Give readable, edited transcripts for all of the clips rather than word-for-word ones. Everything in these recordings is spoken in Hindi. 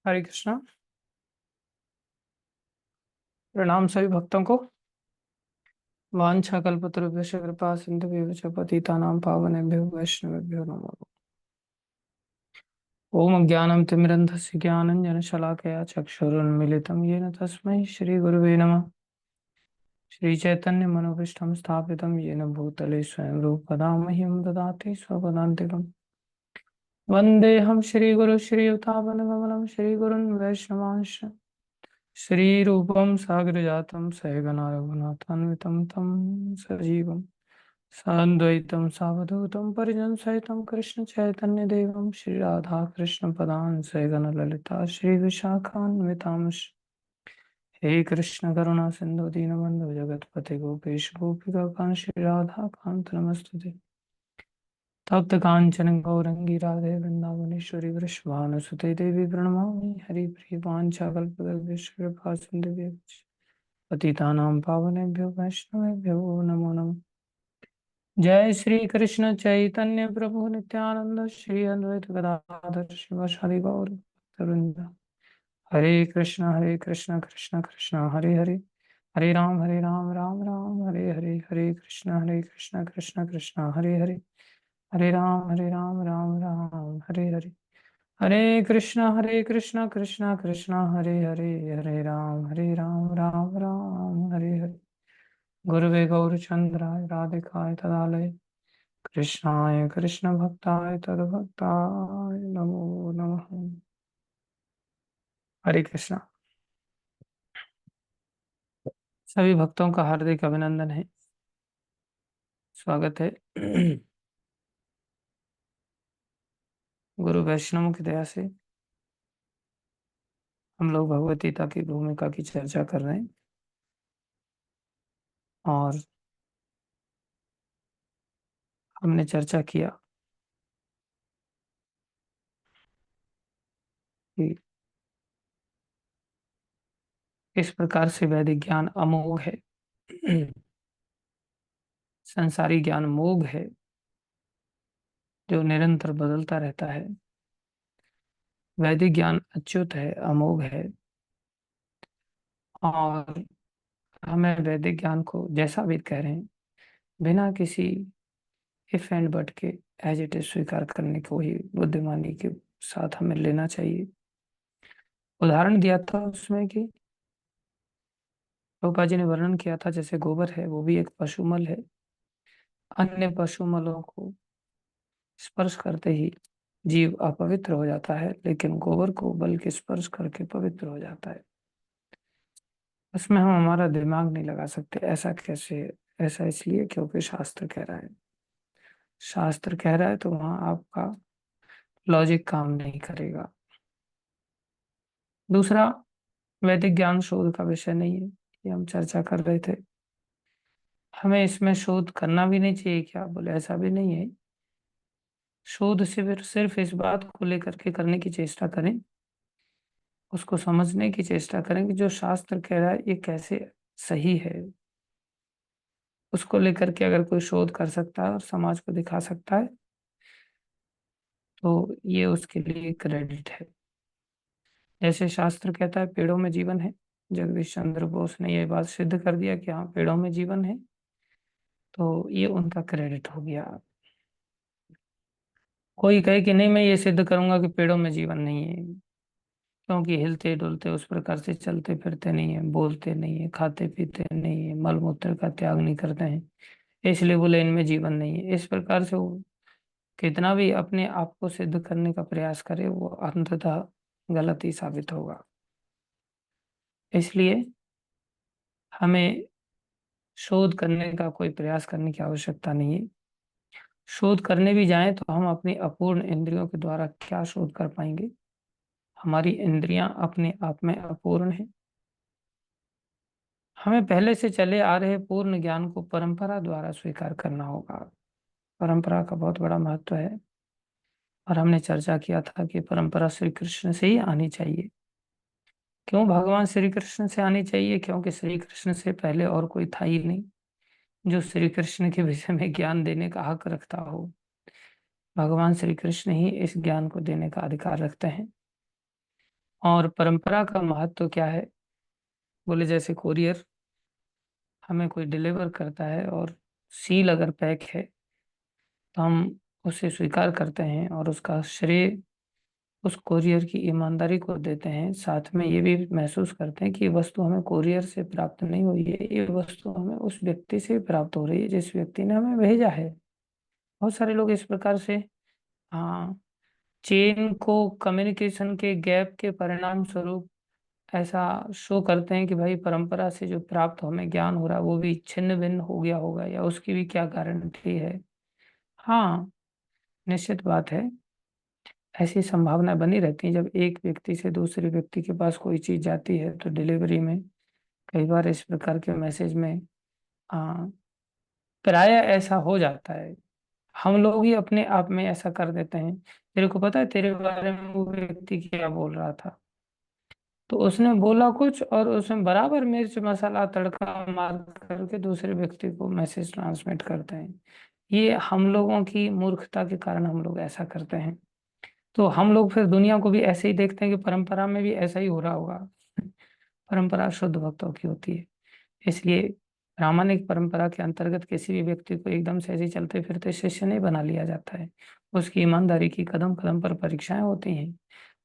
हरे कृष्णा। प्रणाम सभी भक्तों को। वाञ्छाकल्पतरुभ्यश्च कृपा सिन्धुभ्यः च पतितानां पावनेभ्यो वैष्णवेभ्यो नमो नमः। ॐ अज्ञानं तिमिरन्धस्य ज्ञानञ्जनशलाकया चक्षुरुन्मीलितं येन तस्मै श्रीगुरुवे नमः। श्रीचैतन्यमनोभीष्टं स्थापितं येन भूतले स्वयं रूपदा मह्यं ददाति स्वपदान्तिकम्। वन्देऽहं श्रीगुरुं श्रीयुतापनकमलं श्रीगुरुन् वैष्णवांश्च श्रीरूपं साग्रजातं सहगणा रघुनाथान्वितं तं सजीवम् साद्वैतं सावधूतं परिजनसहितं कृष्णचैतन्यदेवं श्रीराधाकृष्णपदान् सैगणललिता श्रीविशाखान्वितांश्च। हे कृष्ण करुणा सिन्धु दीनबन्धु जगत्पते गोपेश गोपिकान्त श्रीराधाकान्त नमस्तुते। तप्त काञ्चन गौरङ्गी राधे वृन्दावनेश्वरी वृषभानुसुते देवी प्रणमामि हरिप्रिय वाञ्छाकल्पतरुभ्यश्च कृपा सिन्धुभ्यश्च पतितानां पावनेभ्यो वैष्णवेभ्यो नमो नमः। जय श्री कृष्ण चैतन्य प्रभु नित्यानंद श्री अद्वैत गदाधर शिवासादि गौर भक्तवृंद। हरे कृष्ण कृष्ण कृष्ण हरे हरे, हरे राम राम राम हरे हरे, हरे कृष्ण कृष्ण कृष्ण हरे हरे, हरे राम राम राम हरे हरे, हरे कृष्ण कृष्ण कृष्ण हरे हरे, हरे राम राम राम हरे हरे। गुरुवे गौरचंद्राय राधिकाय तदालय कृष्णाय कृष्ण भक्ताय तद्भक्ताय नमो नमः। हरे कृष्णा। सभी भक्तों का हार्दिक अभिनंदन है, स्वागत है। गुरु वैष्णव की दया से हम लोग भगवत गीता की भूमिका की चर्चा कर रहे हैं और हमने चर्चा किया कि इस प्रकार से वैदिक ज्ञान अमोघ है, संसारी ज्ञान मोघ है जो निरंतर बदलता रहता है। वैदिक ज्ञान अच्युत है, अमोघ है और हमें वैदिक ज्ञान को जैसा भी कह रहे हैं बिना किसी इफ एंड बट के एज इट इज स्वीकार करने को ही बुद्धिमानी के साथ हमें लेना चाहिए। उदाहरण दिया था उसमें कि प्रभुपाद जी ने वर्णन किया था जैसे गोबर है वो भी एक पशुमल है, अन्य पशुमलों को स्पर्श करते ही जीव अपवित्र हो जाता है लेकिन गोबर को बल के स्पर्श करके पवित्र हो जाता है। उसमें हम हमारा दिमाग नहीं लगा सकते, ऐसा कैसे? ऐसा इसलिए क्योंकि शास्त्र कह रहा है। शास्त्र कह रहा है तो वहां आपका लॉजिक काम नहीं करेगा। दूसरा, वैदिक ज्ञान शोध का विषय नहीं है, ये हम चर्चा कर रहे थे। हमें इसमें शोध करना भी नहीं चाहिए क्या? बोले ऐसा भी नहीं है। शोध सिर्फ सिर्फ इस बात को लेकर के करने की चेष्टा करें, उसको समझने की चेष्टा करें कि जो शास्त्र कह रहा है ये कैसे सही है। उसको लेकर के अगर कोई शोध कर सकता है और समाज को दिखा सकता है तो ये उसके लिए क्रेडिट है। जैसे शास्त्र कहता है पेड़ों में जीवन है, जगदीश चंद्र बोस ने ये बात सिद्ध कर दिया कि हाँ पेड़ों में जीवन है, तो ये उनका क्रेडिट हो गया। कोई कहे कि नहीं मैं ये सिद्ध करूंगा कि पेड़ों में जीवन नहीं है, क्योंकि हिलते डुलते उस प्रकार से चलते फिरते नहीं है, बोलते नहीं है, खाते पीते नहीं है, मल मूत्र का त्याग नहीं करते हैं, इसलिए बोले इनमें जीवन नहीं है। इस प्रकार से वो कितना भी अपने आप को सिद्ध करने का प्रयास करे वो अंततः गलत ही साबित होगा। इसलिए हमें शोध करने का कोई प्रयास करने की आवश्यकता नहीं है। शोध करने भी जाएं तो हम अपनी अपूर्ण इंद्रियों के द्वारा क्या शोध कर पाएंगे? हमारी इंद्रियां अपने आप में अपूर्ण है। हमें पहले से चले आ रहे पूर्ण ज्ञान को परंपरा द्वारा स्वीकार करना होगा। परंपरा का बहुत बड़ा महत्व है और हमने चर्चा किया था कि परंपरा श्री कृष्ण से ही आनी चाहिए। क्यों भगवान श्री कृष्ण से आनी चाहिए? क्योंकि श्री कृष्ण से पहले और कोई था ही नहीं जो श्री कृष्ण के विषय में ज्ञान देने का हक रखता हो। भगवान श्री कृष्ण ही इस ज्ञान को देने का अधिकार रखते हैं। और परंपरा का महत्व क्या है? बोले जैसे कोरियर हमें कोई डिलीवर करता है और सील अगर पैक है तो हम उसे स्वीकार करते हैं और उसका श्रेय उस कोरियर की ईमानदारी को देते हैं। साथ में ये भी महसूस करते हैं कि ये वस्तु हमें कोरियर से प्राप्त नहीं हुई है, ये वस्तु हमें उस व्यक्ति से प्राप्त हो रही है जिस व्यक्ति ने हमें भेजा है। बहुत सारे लोग इस प्रकार से, हाँ, चेन को कम्युनिकेशन के गैप के परिणाम स्वरूप ऐसा शो करते हैं कि भाई परंपरा से जो प्राप्त हमें ज्ञान हो रहा है वो भी छिन्न भिन्न हो गया होगा, या उसकी भी क्या गारंटी है। हाँ, निश्चित बात है, ऐसी संभावना बनी रहती है। जब एक व्यक्ति से दूसरे व्यक्ति के पास कोई चीज जाती है तो डिलीवरी में कई बार इस प्रकार के मैसेज में आ, प्राय ऐसा हो जाता है। हम लोग ही अपने आप में ऐसा कर देते हैं। तेरे को पता है तेरे बारे में वो व्यक्ति क्या बोल रहा था, तो उसने बोला कुछ और उसने बराबर मिर्च मसाला तड़का मार करके दूसरे व्यक्ति को मैसेज ट्रांसमिट करते हैं। ये हम लोगों की मूर्खता के कारण हम लोग ऐसा करते हैं। तो हम लोग फिर दुनिया को भी ऐसे ही देखते हैं कि परंपरा में भी ऐसा ही हो रहा होगा। परंपरा शुद्ध भक्तों की होती है। इसलिए प्रामाणिक परंपरा के अंतर्गत किसी भी व्यक्ति को एकदम से ऐसे ही चलते फिरते शिष्य नहीं बना लिया जाता है। उसकी ईमानदारी की कदम कदम पर परीक्षाएं होती हैं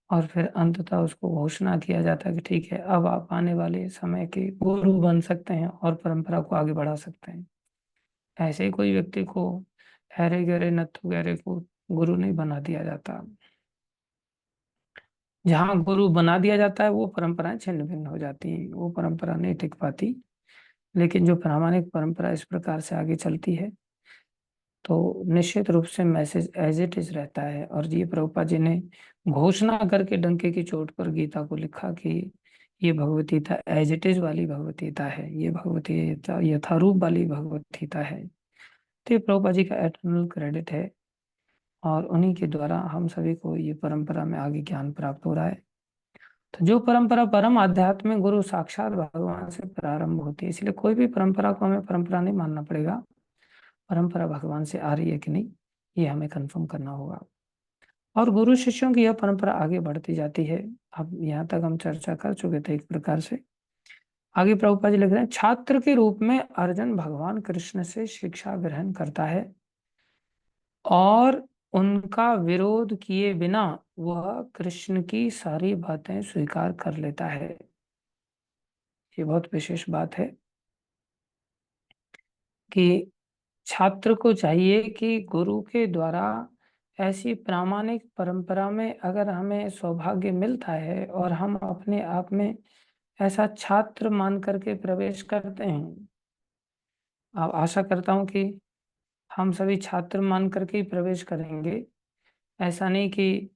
और फिर अंततः उसको घोषणा किया जाता है कि ठीक है, अब आप आने वाले समय के गुरु बन सकते हैं और परंपरा को आगे बढ़ा सकते हैं। ऐसे ही कोई व्यक्ति को हैरे गहरे नत्थु गहरे को गुरु नहीं बना दिया जाता। जहाँ गुरु बना दिया जाता है वो परंपराएं छिन्न भिन्न हो जाती हैं, वो परंपरा नहीं टिक पाती। लेकिन जो प्रामाणिक परंपरा इस प्रकार से आगे चलती है तो निश्चित रूप से मैसेज एज इट इज रहता है। और ये प्रभुपाद जी ने घोषणा करके डंके की चोट पर गीता को लिखा कि ये Bhagavad Gita as it is वाली भगवत गीता है, ये भगवत गीता यथारूप वाली भगवत गीता है। तो ये प्रभुपाद जी का एटर्नल क्रेडिट है और उन्हीं के द्वारा हम सभी को ये परंपरा में आगे ज्ञान प्राप्त हो रहा है। तो जो परंपरा परम आध्यात्मिक गुरु साक्षात भगवान से प्रारंभ होती है, इसलिए कोई भी परंपरा को हमें परंपरा नहीं मानना पड़ेगा। परंपरा भगवान से आ रही है कि नहीं, ये हमें कंफर्म करना होगा। और गुरु शिष्यों की यह परंपरा आगे बढ़ती जाती है। अब यहाँ तक हम चर्चा कर चुके थे एक प्रकार से। आगे प्रभुपाद जी लिख रहे हैं, छात्र के रूप में अर्जुन भगवान कृष्ण से शिक्षा ग्रहण करता है और उनका विरोध किए बिना वह कृष्ण की सारी बातें स्वीकार कर लेता है। ये बहुत विशेष बात है कि छात्र को चाहिए कि गुरु के द्वारा ऐसी प्रामाणिक परंपरा में अगर हमें सौभाग्य मिलता है और हम अपने आप में ऐसा छात्र मान करके प्रवेश करते हैं। अब आशा करता हूं कि हम सभी छात्र मान करके ही प्रवेश करेंगे। ऐसा नहीं कि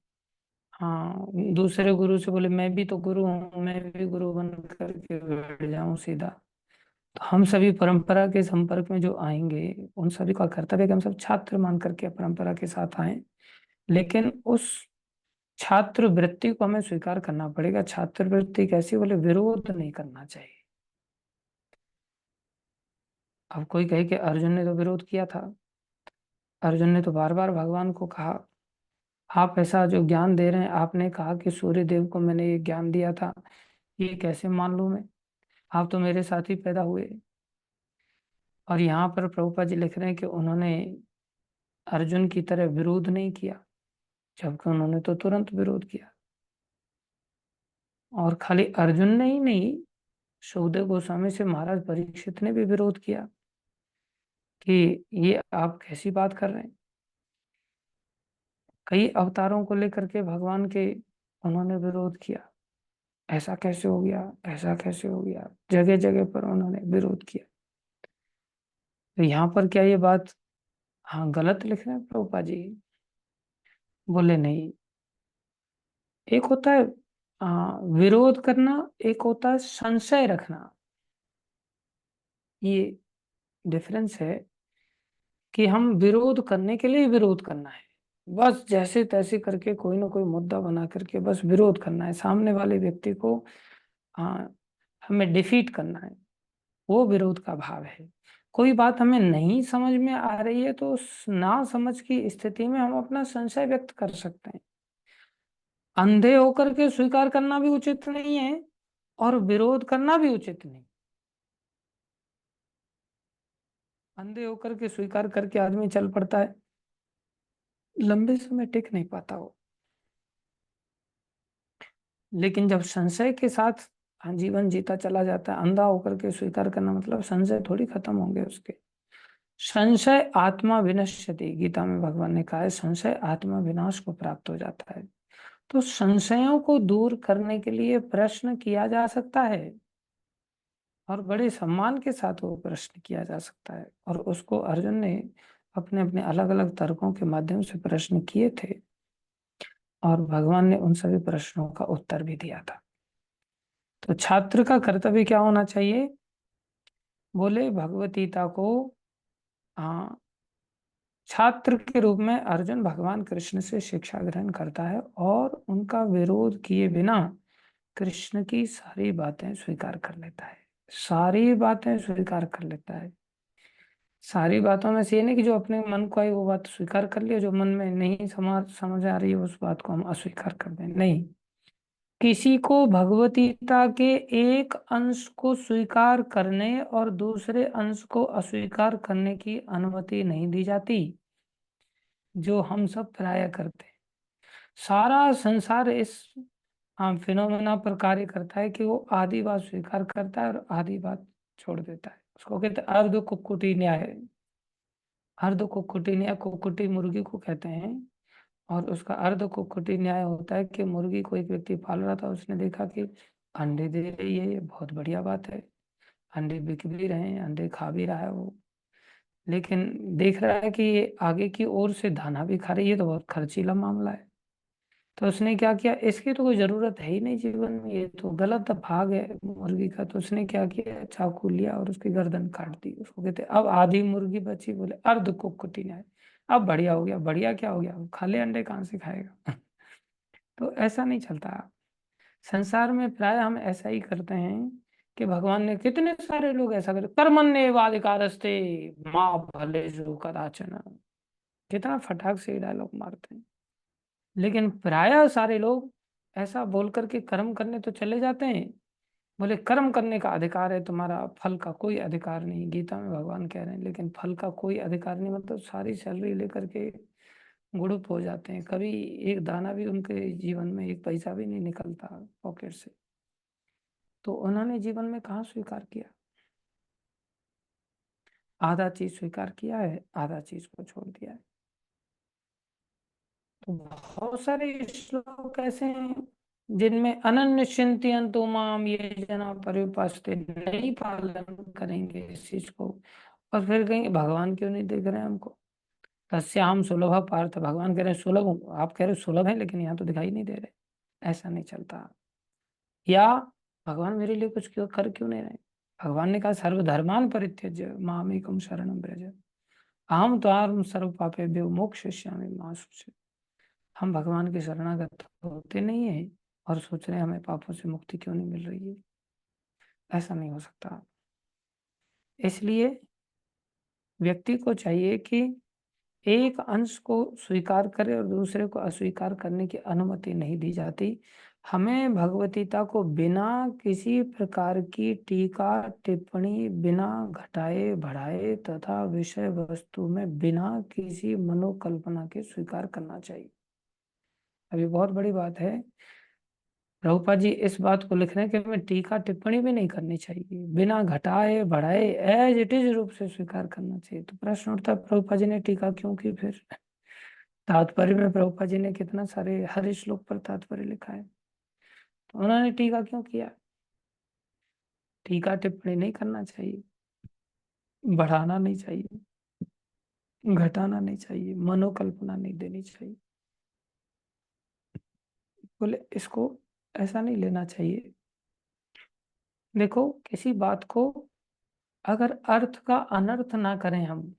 हाँ, दूसरे गुरु से बोले मैं भी तो गुरु हूँ, मैं भी गुरु बन करके बैठ जाऊं सीधा। तो हम सभी परंपरा के संपर्क में जो आएंगे उन सभी का कर्तव्य है कि हम सब छात्र मान करके परंपरा के साथ आए। लेकिन उस छात्र वृत्ति को हमें स्वीकार करना पड़ेगा। छात्र वृत्ति कैसी, बोले विरोध नहीं करना चाहिए। अब कोई कहे कि अर्जुन ने तो विरोध किया था, अर्जुन ने तो बार बार भगवान को कहा आप ऐसा जो ज्ञान दे रहे हैं, आपने कहा कि सूर्य देव को मैंने ये ज्ञान दिया था, ये कैसे मान लूं मैं, आप तो मेरे साथ ही पैदा हुए। और यहाँ पर प्रभुपाद जी लिख रहे हैं कि उन्होंने अर्जुन की तरह विरोध नहीं किया, जबकि उन्होंने तो तुरंत विरोध किया। और खाली अर्जुन ने ही नहीं, सुखदेव गोस्वामी से महाराज परीक्षित ने भी विरोध किया कि ये आप कैसी बात कर रहे हैं। कई अवतारों को लेकर के भगवान के उन्होंने विरोध किया, ऐसा कैसे हो गया, ऐसा कैसे हो गया, जगह जगह पर उन्होंने विरोध किया। तो यहाँ पर क्या ये बात, हाँ, गलत लिख रहे हैं प्रभुपाद जी? बोले नहीं। एक होता है विरोध करना, एक होता है संशय रखना। ये डिफरेंस है कि हम विरोध करने के लिए विरोध करना है, बस जैसे तैसे करके कोई ना कोई मुद्दा बना करके बस विरोध करना है, सामने वाले व्यक्ति को हमें डिफीट करना है, वो विरोध का भाव है। कोई बात हमें नहीं समझ में आ रही है तो उस ना समझ की स्थिति में हम अपना संशय व्यक्त कर सकते हैं। अंधे होकर के स्वीकार करना भी उचित नहीं है और विरोध करना भी उचित नहीं। अंधे होकर के स्वीकार करके आदमी चल पड़ता है, लंबे समय टिक नहीं पाता हो। लेकिन जब संशय के साथ जीवन जीता चला जाता है, अंधा होकर के स्वीकार करना मतलब संशय थोड़ी खत्म होंगे उसके। संशय आत्मा विनश्यति, गीता में भगवान ने कहा है संशय आत्मा विनाश को प्राप्त हो जाता है। तो संशयों को दूर करने के लिए प्रश्न किया जा सकता है और बड़े सम्मान के साथ वो प्रश्न किया जा सकता है, और उसको अर्जुन ने अपने अपने अलग अलग तर्कों के माध्यम से प्रश्न किए थे और भगवान ने उन सभी प्रश्नों का उत्तर भी दिया था। तो छात्र का कर्तव्य क्या होना चाहिए? बोले भगवतीता को, हाँ, छात्र के रूप में अर्जुन भगवान कृष्ण से शिक्षा ग्रहण करता है और उनका विरोध किए बिना कृष्ण की सारी बातें स्वीकार कर लेता है। सारी बातें स्वीकार कर लेता है। सारी बातों में से ये नहीं कि जो अपने मन को आई वो बात स्वीकार कर लिया, जो मन में नहीं समझ आ रही है उस बात को हम अस्वीकार कर दें, नहीं। किसी को भगवतीता के एक अंश को स्वीकार करने और दूसरे अंश को अस्वीकार करने की अनुमति नहीं दी जाती, जो हम सब प्राय करते हैं। सारा संसार इस, हाँ, फिनोमेना पर कार्य करता है कि वो आधी बात स्वीकार करता है और आधी बात छोड़ देता है। उसको कहते हैं अर्ध कुक्कुटी न्याय। अर्ध कुक्कुटी न्याय, कुक्कुटी मुर्गी को कहते हैं, और उसका अर्ध कुक्कुटी न्याय होता है कि मुर्गी को एक व्यक्ति पाल रहा था, उसने देखा कि अंडे दे रही है, ये बहुत बढ़िया बात है, अंडे बिक भी रहे हैं, अंडे खा भी रहा है वो, लेकिन देख रहा है कि ये आगे की ओर से दाना भी खा रही है, तो बहुत खर्चीला मामला है। तो उसने क्या किया, इसकी तो कोई जरूरत है ही नहीं जीवन में, ये तो गलत भाग है मुर्गी का। तो उसने क्या किया, चाकू लिया और उसकी गर्दन काट दी। उसको कहते अब आधी मुर्गी बची, बोले अर्ध कुक्कुटी न्याय। अब बढ़िया हो गया। बढ़िया क्या हो गया, खाली अंडे कहाँ से खाएगा? तो ऐसा नहीं चलता। संसार में प्राय हम ऐसा ही करते हैं कि भगवान ने, कितने सारे लोग ऐसा करते, कर्मण्येवाधिकारस्ते माँ फलेषु कदाचन, कितना फटाक से डायलॉग मारते हैं। लेकिन प्राय सारे लोग ऐसा बोल करके कर्म करने तो चले जाते हैं। बोले कर्म करने का अधिकार है तुम्हारा, फल का कोई अधिकार नहीं, गीता में भगवान कह रहे हैं। लेकिन फल का कोई अधिकार नहीं मतलब सारी सैलरी लेकर के गुड़ुप हो जाते हैं, कभी एक दाना भी उनके जीवन में, एक पैसा भी नहीं निकलता पॉकेट से। तो उन्होंने जीवन में कहाँ स्वीकार किया? आधा चीज स्वीकार किया है, आधा चीज को छोड़ दिया है। तो बहुत सारे श्लोक ऐसे हैं जिनमें अनन्य चिंतयन्तु माम ये जना पर्युपासते, नहीं पालन करेंगे इस चीज को, और फिर कहेंगे भगवान क्यों नहीं देख रहे हैं हमको। तस्याम सुलभ पार्थ, भगवान कह रहे हैं सुलभ हूँ, आप कह रहे हो सुलभ है लेकिन यहाँ तो दिखाई नहीं दे रहे। ऐसा नहीं चलता। या भगवान मेरे लिए कुछ क्यों कर क्यों नहीं रहे? भगवान ने कहा सर्वधर्मान परित्यज्य मामेकम शरणम व्रज, अहम त्वां सर्व पापेभ्यो मोक्षयिष्यामि मा शुचि। हम भगवान के शरणागत होते नहीं है और सोच रहे हैं हमें पापों से मुक्ति क्यों नहीं मिल रही है। ऐसा नहीं हो सकता। इसलिए व्यक्ति को चाहिए कि एक अंश को स्वीकार करे और दूसरे को अस्वीकार करने की अनुमति नहीं दी जाती। हमें भगवतीता को बिना किसी प्रकार की टीका टिप्पणी, बिना घटाए बढ़ाए तथा विषय वस्तु में बिना किसी मनोकल्पना के स्वीकार करना चाहिए। अभी बहुत बड़ी बात है, प्रभुपाद जी इस बात को लिख रहे हैं कि हमें टीका टिप्पणी भी नहीं करनी चाहिए, बिना घटाए बढ़ाए एज इट इज रूप से स्वीकार करना चाहिए। तो प्रश्न उठता है प्रभुपाद जी ने टीका क्यों की फिर? तात्पर्य में प्रभुपाद जी ने कितना सारे हर श्लोक पर तात्पर्य लिखा है, तो उन्होंने टीका क्यों किया? टीका टिप्पणी नहीं करना चाहिए, बढ़ाना नहीं चाहिए, घटाना नहीं चाहिए, मनोकल्पना नहीं देनी चाहिए। बोले इसको ऐसा नहीं लेना चाहिए। देखो किसी बात को अगर अर्थ का अनर्थ ना करें, हम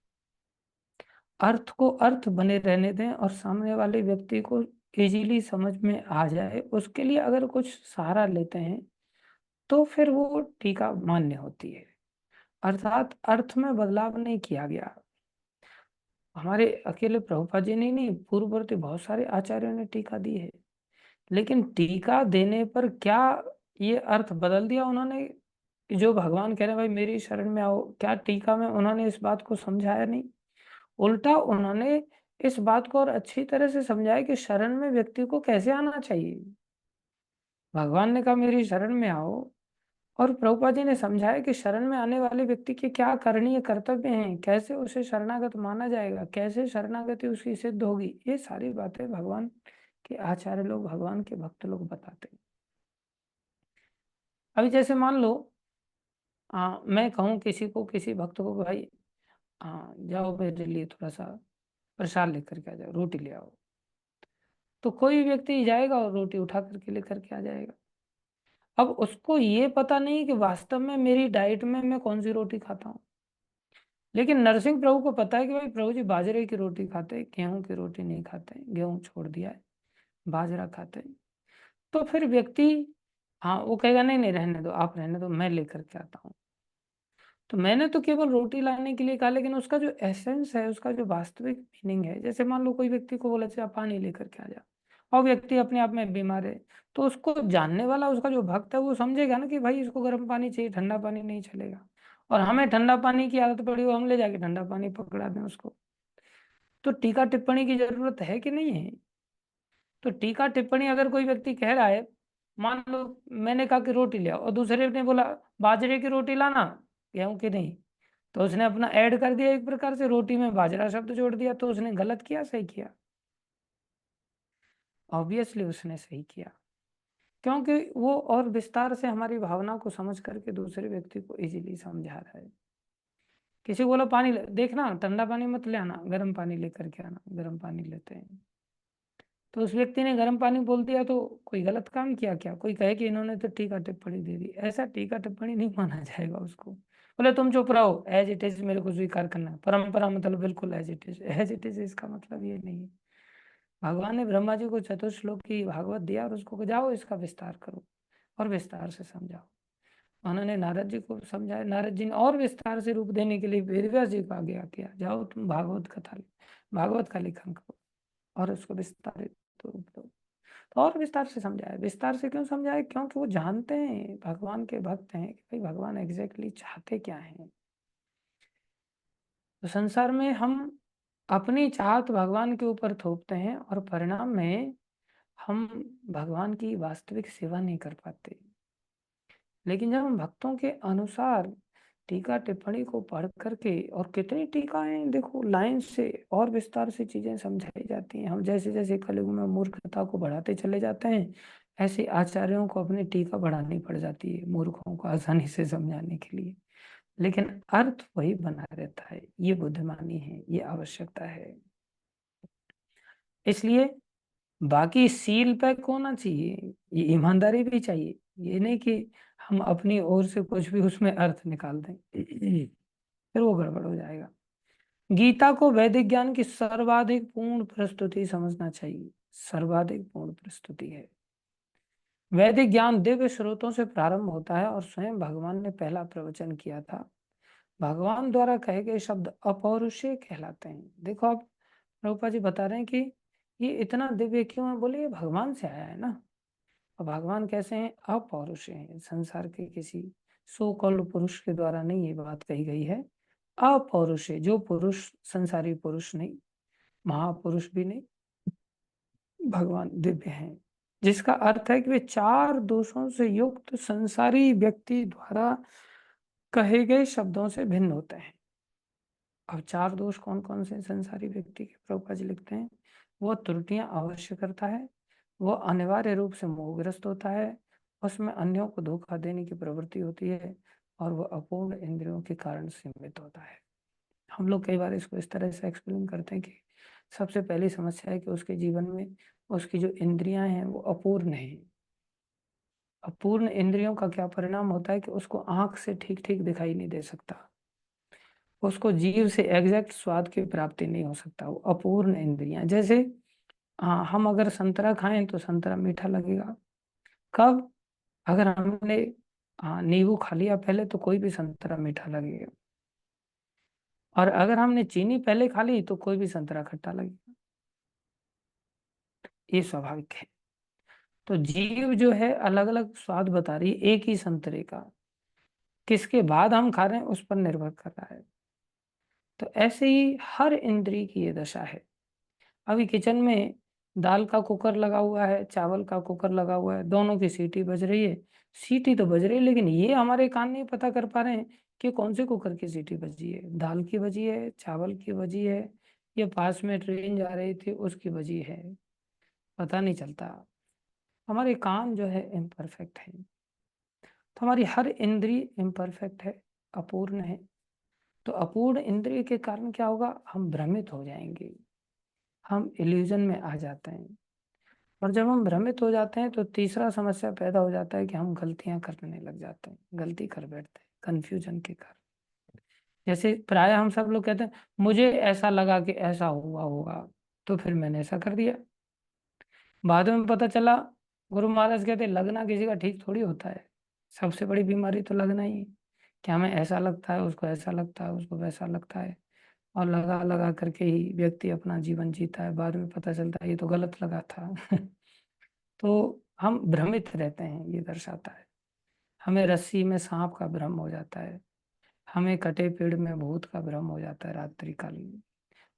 अर्थ को अर्थ बने रहने दें और सामने वाले व्यक्ति को इजीली समझ में आ जाए, उसके लिए अगर कुछ सहारा लेते हैं तो फिर वो टीका मान्य होती है। अर्थात अर्थ में बदलाव नहीं किया गया। हमारे अकेले प्रभुपाद जी ने नहीं, पूर्ववर्ती बहुत सारे आचार्यों ने टीका दी है। लेकिन टीका देने पर क्या ये अर्थ बदल दिया उन्होंने कि जो भगवान कह रहे हैं भाई मेरी शरण में आओ, क्या टीका में उन्होंने इस बात को समझाया नहीं? उल्टा उन्होंने इस बात को और अच्छी तरह से समझाया कि शरण में व्यक्ति को कैसे आना चाहिए। भगवान ने कहा मेरी शरण में आओ, और प्रभुपाद जी ने समझाया कि शरण में आने वाले व्यक्ति के क्या करणीय कर्तव्य हैं, कैसे उसे शरणागत माना जाएगा, कैसे शरणागति उसकी सिद्ध होगी। ये सारी बातें भगवान के आचार्य लोग, भगवान के भक्त लोग बताते हैं। अभी जैसे मान लो मैं कहूँ किसी को, किसी भक्त को, भाई जाओ मेरे लिए थोड़ा सा प्रसाद लेकर के आ जाओ, रोटी ले आओ, तो कोई व्यक्ति जाएगा और रोटी उठा करके लेकर के आ जाएगा। अब उसको ये पता नहीं कि वास्तव में मेरी डाइट में मैं कौन सी रोटी खाता हूँ। लेकिन नरसिंह प्रभु को पता है कि भाई प्रभु जी बाजरे की रोटी खाते हैं, गेहूं की रोटी नहीं खाते, गेहूं छोड़ दिया है, बाजरा खाते हैं। तो फिर व्यक्ति वो कहेगा नहीं नहीं रहने दो, आप रहने दो, मैं लेकर के आता हूँ। तो मैंने तो केवल रोटी लाने के लिए कहा, लेकिन उसका जो एसेंस है, उसका जो वास्तविक मीनिंग है, जैसे मान लो कोई व्यक्ति को बोला चाहे पानी लेकर के आ जा, और व्यक्ति अपने आप में बीमार है, तो उसको जानने वाला, उसका जो भक्त है, वो समझेगा ना कि भाई इसको गर्म पानी चाहिए, ठंडा पानी नहीं चलेगा। और हमें ठंडा पानी की आदत पड़ी हो, हम ले जाके ठंडा पानी पकड़ा दें उसको। तो टीका टिप्पणी की जरूरत है कि नहीं है? तो टीका टिप्पणी अगर कोई व्यक्ति कह रहा है, मान लो मैंने कहा कि रोटी ले आओ, और दूसरे ने बोला बाजरे की रोटी लाना, गेहूं की नहीं, तो उसने अपना ऐड कर दिया, एक प्रकार से रोटी में बाजरा शब्द जोड़ दिया, तो उसने गलत किया सही किया? ऑब्वियसली उसने सही किया, क्योंकि वो और विस्तार से हमारी भावना को समझ करके दूसरे व्यक्ति को इजीली समझा रहा है। किसी को बोला पानी देखना ठंडा पानी मत ले आना, गर्म पानी लेकर के आना, गर्म पानी लेते हैं, तो उस व्यक्ति ने गर्म पानी बोल दिया, तो कोई गलत काम किया क्या? कोई कहे कि इन्होंने तो टीका टिप्पणी दे दी, ऐसा टीका टिप्पणी नहीं माना जाएगा उसको। बोले तुम चुप रहो, एज इट इज मेरे को स्वीकार करना है, परंपरा मतलब बिल्कुल as it is, as it is इसका मतलब ये नहीं है। भगवान ने ब्रह्मा जी को चतुश्लोक की भागवत दिया, और उसको जाओ इसका विस्तार करो और विस्तार से समझाओ। उन्होंने नारद जी को समझाया, नारद जी ने और विस्तार से रूप देने के लिए वेदव्यास जी को आज्ञा किया, जाओ तुम भागवत कथा, भागवत का लेखन करो और उसको विस्तारित रूप दो। तो और विस्तार से समझाया। विस्तार से क्यों समझाया? क्योंकि वो जानते हैं, भगवान के भक्त हैं, कि भाई भगवान एग्जैक्टली चाहते क्या हैं। तो संसार में हम अपनी चाहत भगवान के ऊपर थोपते हैं, और परिणाम में हम भगवान की वास्तविक सेवा नहीं कर पाते। लेकिन जब हम भक्तों के अनुसार टीका टिप्पणी को पढ़ करके, और कितनी टीकाएं देखो, लाइन से और विस्तार से चीजें समझाई जाती हैं। हम जैसे जैसे कलयुग में मूर्खता को बढ़ाते चले जाते हैं, ऐसे आचार्यों को अपनी टीका बढ़ानी पड़ जाती है मूर्खों को आसानी से समझाने के लिए। लेकिन अर्थ वही बना रहता है। ये बुद्धिमानी है, ये आवश्यकता है। इसलिए बाकी सील पैक होना चाहिए, ये ईमानदारी भी चाहिए। ये नहीं कि हम अपनी ओर से कुछ भी उसमें अर्थ निकाल दें, फिर वो गड़बड़ हो जाएगा। गीता को वैदिक ज्ञान की सर्वाधिक पूर्ण प्रस्तुति समझना चाहिए। सर्वाधिक पूर्ण प्रस्तुति है। वैदिक ज्ञान दिव्य स्रोतों से प्रारंभ होता है, और स्वयं भगवान ने पहला प्रवचन किया था। भगवान द्वारा कहे गए शब्द अपौरुषेय कहलाते हैं। देखो आप, प्रभुपाद जी बता रहे हैं कि ये इतना दिव्य क्यों है, बोले ये भगवान से आया है ना। और भगवान कैसे हैं? अपौरुषेय हैं। संसार के किसी सो कॉल्ड पुरुष के द्वारा नहीं ये बात कही गई है। अपौरुषेय, जो पुरुष संसारी पुरुष नहीं, महापुरुष भी नहीं, भगवान दिव्य हैं। जिसका अर्थ है कि वे चार दोषों से युक्त संसारी व्यक्ति द्वारा कहे गए शब्दों से भिन्न होते हैं। अब चार दोष कौन कौन से संसारी व्यक्ति के? प्रभुपाद जी लिखते हैं, वो त्रुटियां अवश्य करता है, वो अनिवार्य रूप से मोहग्रस्त होता है, उसमें अन्यों को धोखा देने की प्रवृत्ति होती है, और वो अपूर्ण इंद्रियों के कारण सीमित होता है। हम लोग कई बार इसको इस तरह से एक्सप्लेन करते हैं कि सबसे पहली समस्या है कि उसके जीवन में उसकी जो इंद्रियां हैं वो अपूर्ण हैं। अपूर्ण इंद्रियों का क्या परिणाम होता है कि उसको आंख से ठीक ठीक दिखाई नहीं दे सकता, उसको जीव से एग्जैक्ट स्वाद की प्राप्ति नहीं हो सकता। वो अपूर्ण इंद्रियां, जैसे हम अगर संतरा खाएं तो संतरा मीठा लगेगा। कब? अगर हमने नींबू खा लिया पहले, तो कोई भी संतरा मीठा लगेगा। और अगर हमने चीनी पहले खा ली तो कोई भी संतरा खट्टा लगेगा। ये स्वाभाविक है। तो जीव जो है अलग-अलग स्वाद बता रही है एक ही संतरे का। किसके बाद हम खा रहे हैं उस पर निर्भर कर रहा है। तो ऐसे ही हर इंद्रिय की ये दशा है। अभी किचन में दाल का कुकर लगा हुआ है, चावल का कुकर लगा हुआ है, दोनों की सीटी बज रही है। सीटी तो बज रही है लेकिन ये हमारे कान नहीं पता कर पा रहे हैं कि कौन से कुकर की सीटी बजी है, दाल की बजी है, चावल की बजी है, या पास में ट्रेन जा रही थी उसकी बजी है, पता नहीं चलता। हमारे कान जो है इम्परफेक्ट है, तो हमारी हर इंद्रिय इम्परफेक्ट है, अपूर्ण है। तो अपूर्ण इंद्रिय के कारण क्या होगा, हम भ्रमित हो जाएंगे, हम इल्यूजन में आ जाते हैं। और जब हम भ्रमित हो जाते हैं तो तीसरा समस्या पैदा हो जाता है कि हम गलतियां करने लग जाते हैं, गलती कर बैठते हैं कंफ्यूजन के कारण। जैसे प्राय हम सब लोग कहते हैं मुझे ऐसा लगा कि ऐसा हुआ होगा, तो फिर मैंने ऐसा कर दिया। बाद में पता चला, गुरु महाराज कहते हैं लगना किसी का ठीक थोड़ी होता है, सबसे बड़ी बीमारी तो लगना ही है। कि हमें ऐसा लगता है, उसको ऐसा लगता है, उसको वैसा लगता है, और लगा लगा करके ही व्यक्ति अपना जीवन जीता है। बाद में पता चलता है ये तो गलत लगा था। तो हम भ्रमित रहते हैं, ये दर्शाता है। हमें रस्सी में सांप का भ्रम हो जाता है, हमें कटे पेड़ में भूत का भ्रम हो जाता है रात्रि काल में,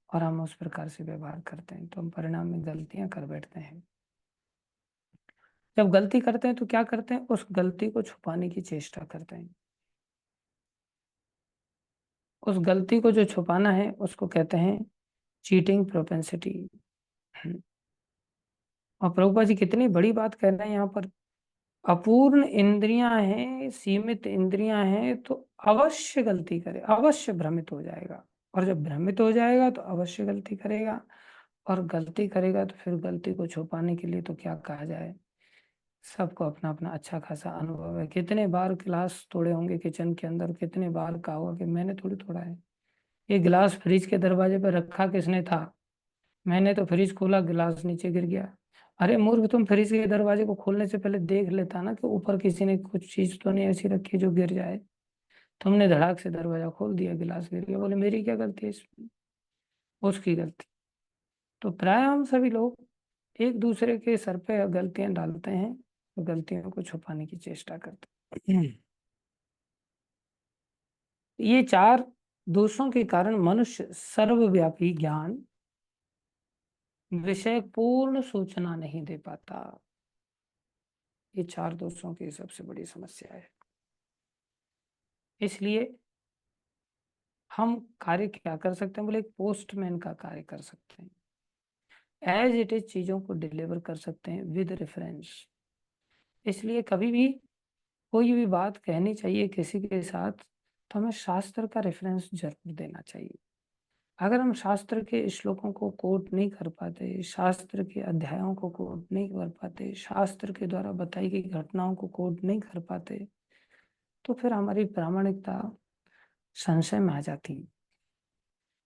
और हम उस प्रकार से व्यवहार करते हैं, तो हम परिणाम में गलतियां कर बैठते हैं। जब गलती करते हैं तो क्या करते हैं, उस गलती को छुपाने की चेष्टा करते हैं। उस गलती को जो छुपाना है उसको कहते हैं चीटिंग प्रोपेंसिटी। और प्रभुपा जी कितनी बड़ी बात कह रहे हैं यहाँ पर। अपूर्ण इंद्रियां हैं, सीमित इंद्रियां हैं, तो अवश्य गलती करे, अवश्य भ्रमित हो जाएगा। और जब भ्रमित हो जाएगा तो अवश्य गलती करेगा, और गलती करेगा तो फिर गलती को छुपाने के लिए तो क्या कहा जाए, सबको अपना अपना अच्छा खासा अनुभव है। कितने बार गिलास तोड़े होंगे किचन के अंदर, कितने बार कहा होगा कि मैंने थोड़ी तोड़ा है, ये गिलास फ्रिज के दरवाजे पर रखा किसने था, मैंने तो फ्रिज खोला गिलास नीचे गिर गया। अरे मूर्ख, तुम फ्रिज के दरवाजे को खोलने से पहले देख लेता ना कि ऊपर किसी ने कुछ चीज तो नहीं ऐसी रखी जो गिर जाए। तुमने धड़ाक से दरवाजा खोल दिया, गिलास गिर गया, बोले मेरी क्या गलती है इसमें, उसकी गलती। तो प्राय हम सभी लोग एक दूसरे के सर पे गलतियां डालते हैं, तो गलतियों को छुपाने की चेष्टा करते हैं। ये चार दोषों के कारण मनुष्य सर्वव्यापी ज्ञान, विषय पूर्ण सूचना नहीं दे पाता। ये चार दोषों की सबसे बड़ी समस्या है। इसलिए हम कार्य क्या कर सकते हैं, बोले एक पोस्टमैन का कार्य कर सकते हैं। एज इट इज चीजों को डिलीवर कर सकते हैं विद रेफरेंस। इसलिए कभी भी कोई भी बात कहनी चाहिए किसी के साथ, तो हमें शास्त्र का रेफरेंस जरूर देना चाहिए। अगर हम शास्त्र के श्लोकों को कोट नहीं कर पाते, शास्त्र के अध्यायों को कोट नहीं कर पाते, शास्त्र के द्वारा बताई गई घटनाओं को कोट नहीं कर पाते, तो फिर हमारी प्रामाणिकता संशय में आ जाती है।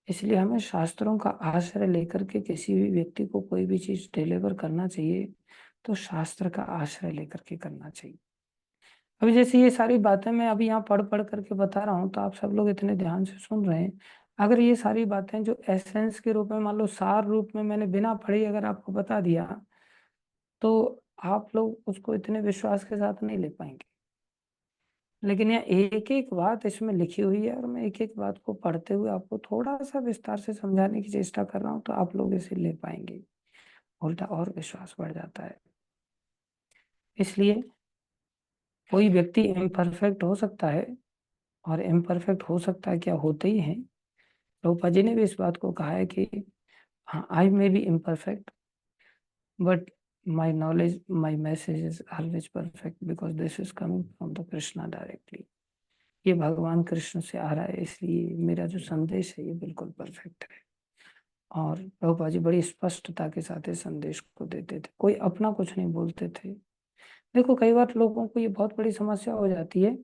इसलिए हमें शास्त्रों का आश्रय लेकर के किसी भी व्यक्ति को कोई भी चीज डिलीवर करना चाहिए, तो शास्त्र का आश्रय लेकर के करना चाहिए। अभी जैसे ये सारी बातें मैं अभी यहाँ पढ़ पढ़ करके बता रहा हूँ, तो आप सब लोग इतने ध्यान से सुन रहे हैं। अगर ये सारी बातें जो एसेंस के रूप में, मान लो सार रूप में मैंने बिना पढ़े अगर आपको बता दिया, तो आप लोग उसको इतने विश्वास के साथ नहीं ले पाएंगे। लेकिन यहाँ एक एक बात इसमें लिखी हुई है, और मैं एक एक बात को पढ़ते हुए आपको थोड़ा सा विस्तार से समझाने की चेष्टा कर रहा हूँ, तो आप लोग इसे ले पाएंगे। उल्टा और विश्वास बढ़ जाता है। इसलिए कोई व्यक्ति इम्परफेक्ट हो सकता है, और इम्परफेक्ट हो सकता है क्या, होते ही हैं। प्रभुपाद जी ने भी इस बात को कहा है कि हाँ, I may be imperfect, but my knowledge, my message is always perfect, because this is coming from the Krishna directly. ये भगवान कृष्ण से आ रहा है, इसलिए मेरा जो संदेश है ये बिल्कुल परफेक्ट है। और प्रभुपाद जी बड़ी स्पष्टता के साथ इस संदेश को देते थे, कोई अपना कुछ नहीं बोलते थे। देखो कई बार लोगों को ये बहुत बड़ी समस्या हो जाती है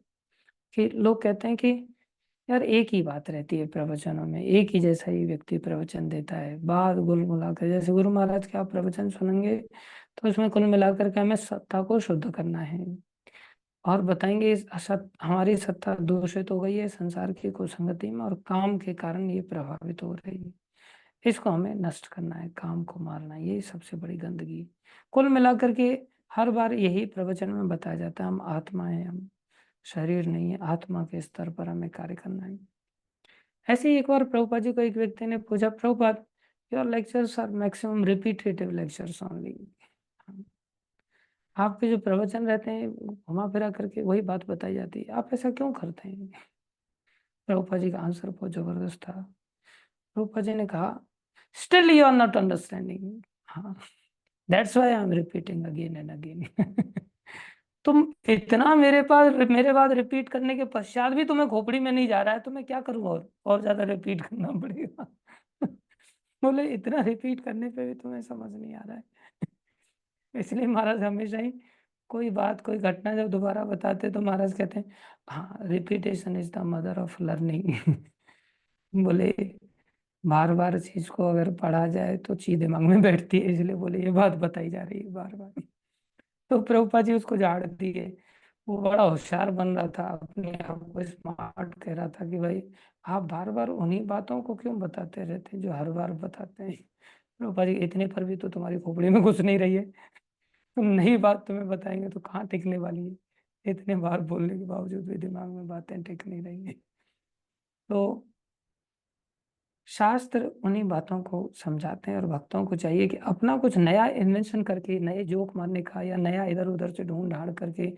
कि लोग कहते हैं कि यार एक ही बात रहती है प्रवचनों में, एक ही जैसा ही व्यक्ति प्रवचन देता है, बात गुल मिलाकर। जैसे गुरु महाराज के आप प्रवचन सुनेंगे तो उसमें कुल मिलाकर के हमें सत्ता को शुद्ध करना है, और बताएंगे इस असत हमारी सत्ता दूषित हो गई है संसार की कुसंगति में, और काम के कारण ये प्रभावित हो रही है, इसको हमें नष्ट करना है, काम को मारना है, ये सबसे बड़ी गंदगी। कुल मिलाकर के हर बार यही प्रवचन में बताया जाता है, हम आत्मा हैं, हम शरीर नहीं है, आत्मा के स्तर पर हमें कार्य करना है। ऐसे ही एक बार प्रभुपाद जी को एक व्यक्ति ने पूछा, Prabhupada your lectures are maximum repetitive lectures only, आपके जो प्रवचन रहते हैं घुमा फिरा करके वही बात बताई जाती है, आप ऐसा क्यों करते हैं? प्रभुपाद जी का आंसर बहुत जबरदस्त था। प्रभुपाद जी ने कहा, still you are not understanding, हाँ, that's why I am repeating again and again. तुम इतना मेरे बाद रिपीट करने के पश्चात भी तुम्हें खोपड़ी में नहीं जा रहा है, तो मैं क्या करूं, और ज्यादा रिपीट करना पड़ेगा। बोले इतना रिपीट करने पे भी तुम्हें समझ नहीं आ रहा है। इसलिए महाराज हमेशा ही कोई बात, कोई घटना जब दोबारा बताते तो महाराज कहते हैं, हाँ, repetition is the mother of learning. बोले बार बार चीज को अगर पढ़ा जाए तो चीज दिमाग में बैठती है, इसलिए बोले ये बात बताई जा रही है बार बार। तो प्रभुपाद जी उसको झाड़ दिए। वो बड़ा होशियार बन रहा था, अपने आप को स्मार्ट कह रहा था कि भाई आप बार बार उन्हीं बातों को क्यों बताते रहते हैं जो हर बार बताते हैं। प्रभुपाद जी, इतने पर भी तो तुम्हारी खोपड़ी में घुस नहीं रही है, तुम नई बात तुम्हें बताएंगे तो कहाँ टिकने वाली है, इतने बार बोलने के बावजूद भी दिमाग में बातें टिक नहीं रही है। तो शास्त्र उन्हीं बातों को समझाते हैं, और भक्तों को चाहिए कि अपना कुछ नया इन्वेंशन करके, नए जोक मारने का या नया इधर उधर से ढूंढ ढांड करके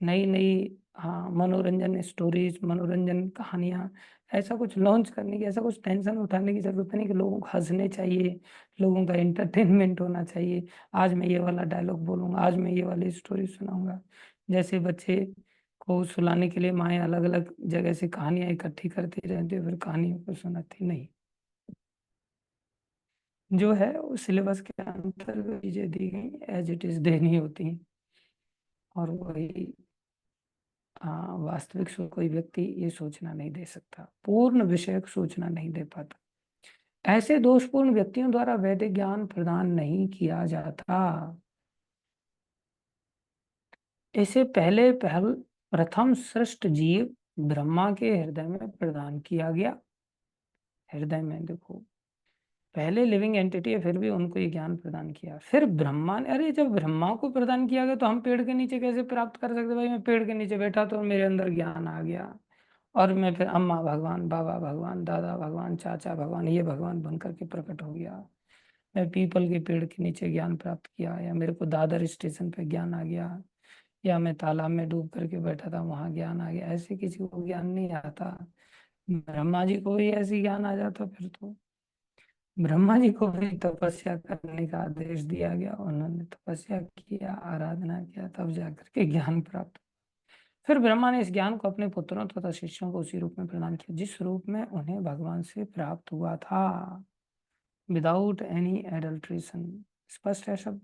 नई नई, हाँ, मनोरंजन स्टोरीज, मनोरंजन कहानियाँ, ऐसा कुछ लॉन्च करने की, ऐसा कुछ टेंशन उठाने की जरूरत नहीं कि लोगों को हंसने चाहिए, लोगों का एंटरटेनमेंट होना चाहिए। आज मैं ये वाला डायलॉग बोलूंगा, आज मैं ये वाली स्टोरी सुनाऊंगा। जैसे बच्चे को सुलाने के लिए माएँ अलग अलग जगह से कहानियां इकट्ठी करती रहती है, फिर कहानियों को सुनाती नहीं। जो है वो सिलेबस के अंतर्गत चीजें दी गई एज इट इज देनी होती हैं, और वही, हाँ, वास्तविक कोई व्यक्ति ये सोचना नहीं दे सकता, पूर्ण विषयक सूचना नहीं दे पाता। ऐसे दोषपूर्ण व्यक्तियों द्वारा वैदिक ज्ञान प्रदान नहीं किया जाता। इसे पहल प्रथम सृष्ट जीव ब्रह्मा के हृदय में प्रदान किया गया। हृदय में देखो, पहले लिविंग एंटिटी है, फिर भी उनको ये ज्ञान प्रदान किया। फिर ब्रह्मा ने, अरे जब ब्रह्मा को प्रदान किया गया तो हम पेड़ के नीचे कैसे प्राप्त कर सकते? भाई मैं पेड़ के नीचे बैठा तो मेरे अंदर ज्ञान आ गया, और मैं फिर अम्मा भगवान, बाबा भगवान, दादा भगवान, चाचा भगवान, ये भगवान बन करके प्रकट हो गया। मैं पीपल के पेड़ के नीचे ज्ञान प्राप्त किया, या मेरे को दादर स्टेशन पे ज्ञान आ गया, या मैं तालाब में डूब करके बैठा था वहां ज्ञान आ गया। ऐसे किसी को ज्ञान नहीं आता। ब्रह्मा जी को भी ऐसे ज्ञान आ जाता फिर तो ब्रह्मा जी को भी तपस्या करने का आदेश दिया गया, उन्होंने तपस्या किया, आराधना किया, तब जाकर के ज्ञान प्राप्त। फिर ब्रह्मा ने इस ज्ञान को अपने पुत्रों तथा शिष्यों को उसी रूप में प्रदान किया जिस रूप में उन्हें भगवान से प्राप्त हुआ था, विदाउट एनी एडल्ट्रेशन। स्पष्ट है शब्द।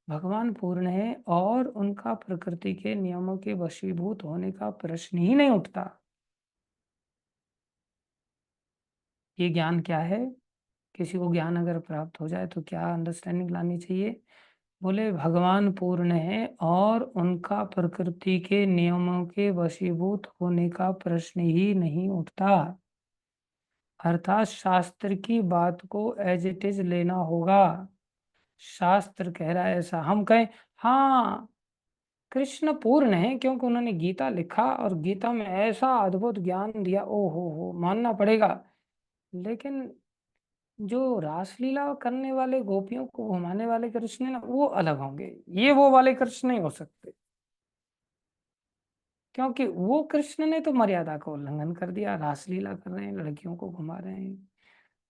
भगवान पूर्ण है और उनका प्रकृति के नियमों के वशीभूत होने का प्रश्न ही नहीं उठता। ये ज्ञान क्या है? किसी को ज्ञान अगर प्राप्त हो जाए तो क्या अंडरस्टैंडिंग लानी चाहिए? बोले भगवान पूर्ण है और उनका प्रकृति के नियमों के वशीभूत होने का प्रश्न ही नहीं उठता। अर्थात शास्त्र की बात को एज इट इज लेना होगा। शास्त्र कह रहा है ऐसा, हम कहें हाँ कृष्ण पूर्ण है क्योंकि उन्होंने गीता लिखा और गीता में ऐसा अद्भुत ज्ञान दिया, ओ हो मानना पड़ेगा। लेकिन जो रासलीला करने वाले, गोपियों को घुमाने वाले कृष्ण है ना, वो अलग होंगे, ये वो वाले कृष्ण नहीं हो सकते, क्योंकि वो कृष्ण ने तो मर्यादा का उल्लंघन कर दिया, रासलीला कर रहे हैं, लड़कियों को घुमा रहे हैं,